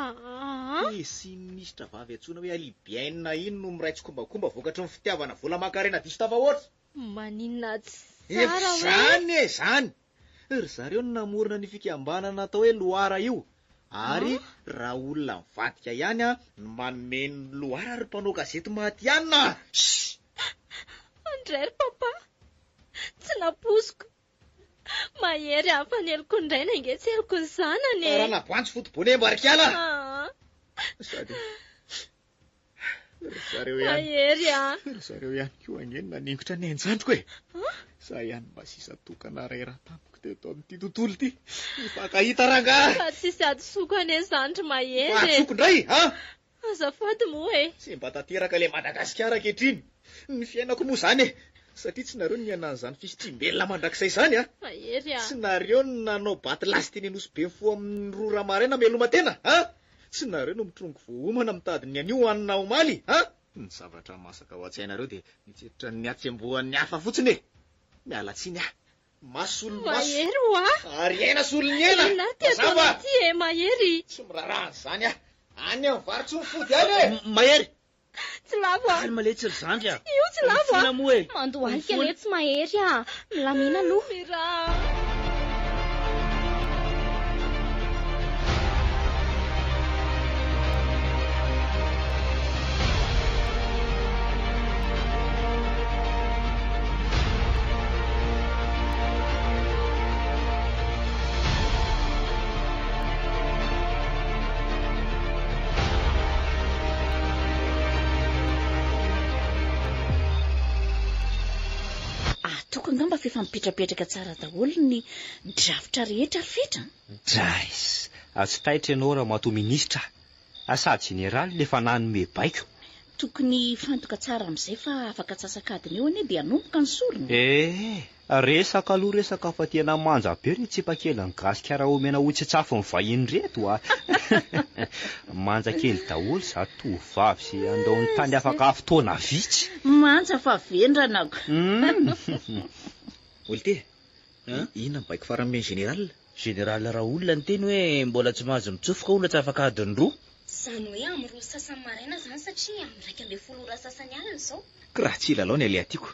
Sy ministra vavy antsoina hoe Alibiaina iny no miray tsokombakomba vokatry ny fitiavana vola makarena diso tava oatra. Maninona tsara hoe. Zany e, zany. Ry zareo no namorona ny fikambanana atao hoe Loara io. Ary raha olona mivadika ihany a, ny manome ny Loara ary mpanao gazety Matianina. Andray ry papa, tsy napoziko. Mahery hafa ny eloko indray na inge tsy eloko ny zanany e. Raha naboantsy fotobone mbarikala. Sady ry zareo ihany. Mahery a. Ry zareo ihany koa angeny naningotra ny anjandriko e. Za ihany mba sisa tokana ray raha tamiko teto amin'ity tontolo ity. Mifankahita rangahy. Fa tsisy atsoko ane zandry Mahery. Atsoko indray, ha? Azafady moa e. Tsy mba tanteraka le Madagasikara ankehitriny. Ny fiainako moa zany e. Satria tsy nareo ny nianana izany fisotrimbelona mandrakizay izany a. Mahery a. Tsy nareo no nanao baty lasy teny nosy be mifoha amin'ny roa raha-maraina meloma tena, ha? Tsy nareo no mitrongo vohomana mitady ny anio hanina omaly, ha? Ny zavatra masaka ao an-tsainareo dia nitsetitra ny atsembohan'ny hafa fotsiny e. Miala tsiny a. Masolo maso. Mahery ho a. Ary aina solony ela. Naty ataona ty e Mahery. Tsy mirarahana izany a. Any amin'ny varotsy mifody any e. Mahery. Tsy lavo a. Alma le tsy ry zandry a. Io tsy lavo a. Fina moa e. Mandohalika le tsy Mahery a. Milamina aloha. Mira. Ngamba fefa mipetrapetraka tsara daholo ny drafitra rehetra fetra. Drais, tsy taitra ianao raha matoa minisitra. Sady generaly le fa nanome baiko. Tokony fantoka tsara amin'izay fa afaka tsasakadiny eo anie dia anomboka ny sorony. Resaka aloha resaka fa tena manja be ry tsipakely ny gasikara omena hotsitsafo ny vahiny reto a. Manja kely daholo za tovavy sy andao ny tany afaka fotoana vitsy. Manja fa vendranako. Olite, ina baiko farame general. General raha olona ny teny hoe mbola tsy mahazo mitsofoka olona tsy afaka adiny roa. Zany hoe amin'ny roa sasany maraina zany satria amin'ny raika ambin'ny folo ora sasany alina izao. Raha tsy lalao ny ale atiako.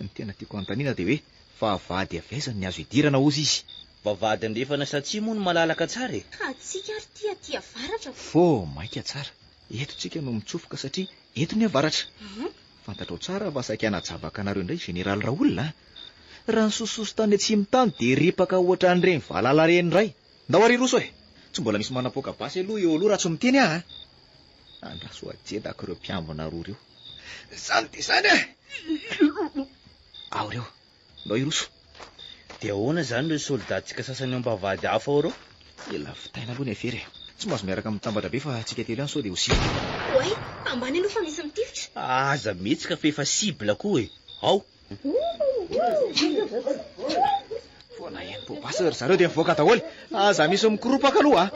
Ny tena tiako antaniana dia hoe vavady avy ny azo idirana ozy izy. Vavady ndrefana satsia moa no malalaka tsara e. Atsika ary ty avaratra. Fô maika tsara. Eto tsika no mitsofoka satria eto ny avaratra. Fantatrao tsara fa saika anajabaka anareo indray general raha olona. Raha ny sososo tany atsimo tany dia ripaka ohatra an'ireny valala reny ray. Ndao ary roso e. Tsy mbola misy manapoka basy aloha eo aloha raha tsy miteny ah. Andraso ajedako ireo mpiambina roa reo. Zany dia zany e. Ao reo. Ndao iroso. Dia ahoana zany ireo soldatsika sasany ampavady hafa ao reo? Ela fitaina aloha ny afery. Tsy mahazo miaraka mitambatra be fa tsika telo ihany sao dia ho sivy. Oay, ambany aloha fa misy mitifitra. Aza mihetsika fa efa sibla koa e. Ao. Foana ihany po basy ry zareo dia mivoaka daholo. Aza misy mikoropaka aloha a.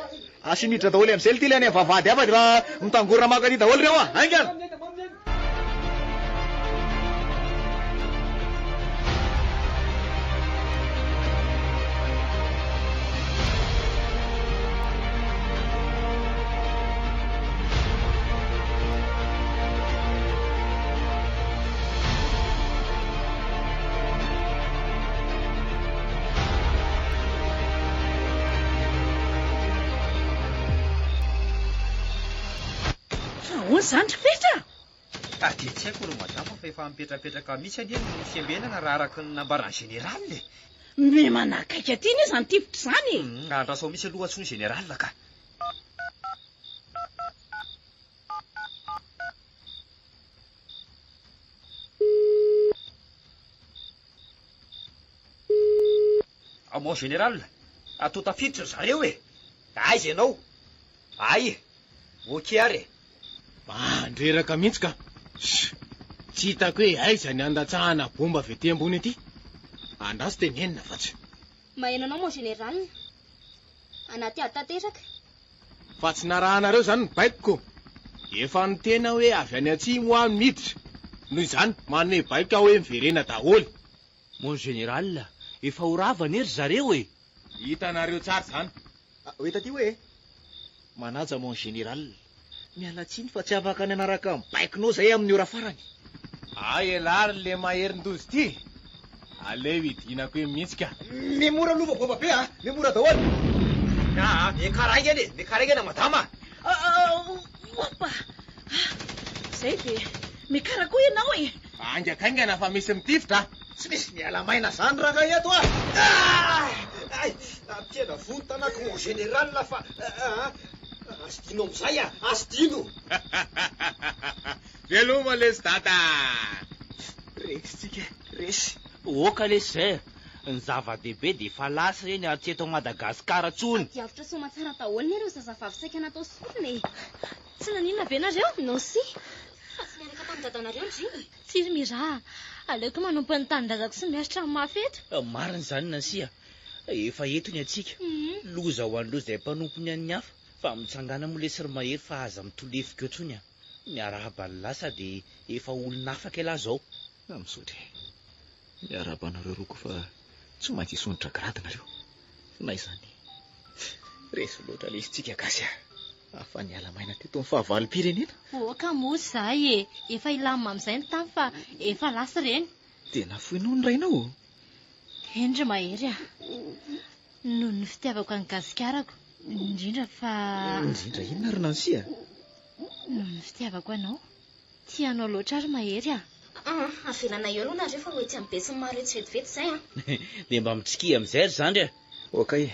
Asiniditra daholo amin'izay ty ilany vavady hafa dia mitangorona maka ty daholo reo a. Aingana. Zandry fetra. dia tsy haiko ro madama fa efa mipetrapetraka mihitsy anie ny fiambenana raha araka ny nambarany général e. me manakaiky aty ny zany tivitra zany andrasao mihitsy aloha atsony général ka. Mon général, atao tafiditra zareo e. Aiza ianao? Ay, oky ary. Andreraka mihitsy ka. Tsy hitako hoe aiza ny andatsahana bomba avy ety ambony ety. Andraso tenenina fa tsy. Maheno anao mon général. Anaty atateraka. Fa tsy narahanareo zany ny baikoko. Efa ny tena hoe avy any atsimo aho miditra. Noho izany manome baika hoe miverena daholo. Mon général, efa horavana ery zareo e. Hitanareo tsara zany. Hoe taty hoe manaja mon général, miala tsiny fa tsy afaka ny anaraka mibaikinao zay amin'ny ora farany. Ay elary le maherindozy ty. Aleo hidinako hoe mihitsy ka. Memora lova bomba be a, memora daholo. Mekaraingana madama. opa zay de mikarako ianao e. Angakaingana fa misy mitifitra. Tsy misy miala maina zany raha eto a. Tena vontanako mon général fa asdino amizay a, asdino. Veloma lesy dada. Resy tsika, resy. Oka lesy ny zava-dehibe de efa lasa reny tsy eto Madagasikara tsony. Diavitra soma tsara daholo ny ireo zazavavy saika natao sorona e. Tsy naninona ve nareo? Non si. Fa tsy miaraka tamin'ny dadanareo ndry. Tsiry miraha. Aleoko manompo ny tanindrazako sy miaritra amin'ny mafeto. Marina zany Nansia. Efa eto ny atsika. Loza ho an'ireo izay mpanompo ny an'ny hafa. Fa mitsangana moa lesy ry mahery fa aza mitolefika otrony a. Miarahaba ny lasa de efa olona afaka ela zao. Misaotra. Miarabanareo roko fa tsy maintsy isondrotra grady nareo. Na izany. Resy loatra lesy tsika gasy a. Afa ny ala maina teto amin'ny fahavalo-pirenena. Oka moa zay e. Efa ilamina amin'izay ny tany fa efa lasa reny. Tena foinao ny rainao. Hendry mahery a. Noho ny fitiavako any Gasikarako. Indrindra fa... Indrindra inona ry Nansia? Noho ny fitiavako anao. Tianao loatra ary mahery a. Avelana eo aloha nareo fa hoe tsy ambesiny maro tsy vetivety zay a. De mba mitsikia amin'izay ry zany a. Okay,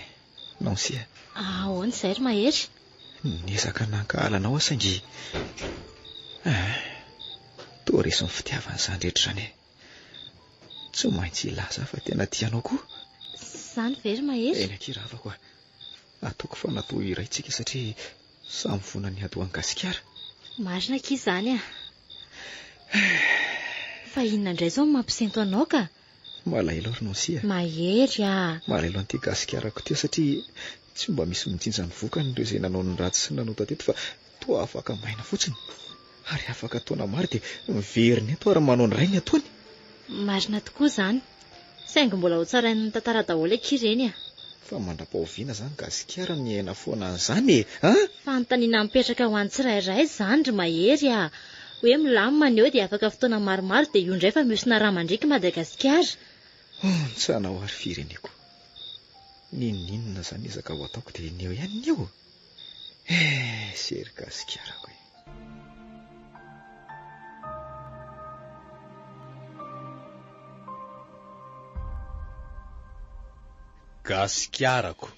Nansia. Ahoana izay ry mahery? Niezaka nankahalanao a saingy. Toa resy ny fitiavana izany rehetra zany e. Tsy maintsy ilaza fa tena tianao koa. Zany ve ry mahery? Eny akiravako a. Ataoko fa natao iraitsika satria samy vona ny ado Gasikara. Marina ký zany a. Fa inona indray zao mampisento anao ka? Malailo ry Nansia. Mahery a. Malailo an'ity Gasikarako ty satria tsy mba misy mitsinja ny vokany ireo izay nanao ny ratsy sy nanao tateto fa toa afaka maina fotsiny. Ary afaka taona maro dia miveriny eto ary manao ny rainy ataony. Marina tokoa zany. Saingy mbola ho tsarain'ny tantara daholo eky ireny a. Fa mandra-pahoviana zany Gasikara miaina foana an'izany e. Fanontaniana mipetraka ho an'ny tsirairay zany ry mahery a. Hoe milamina ny eo dia afaka fotoana maromaro dia io indray fa miosina rà mandriky Madagasikara. Ntsana ho ary fireneko. Ninona zany ezaka ho ataoko dia neo ihany ny eo. Sery Gasikarako e. Gasikarako.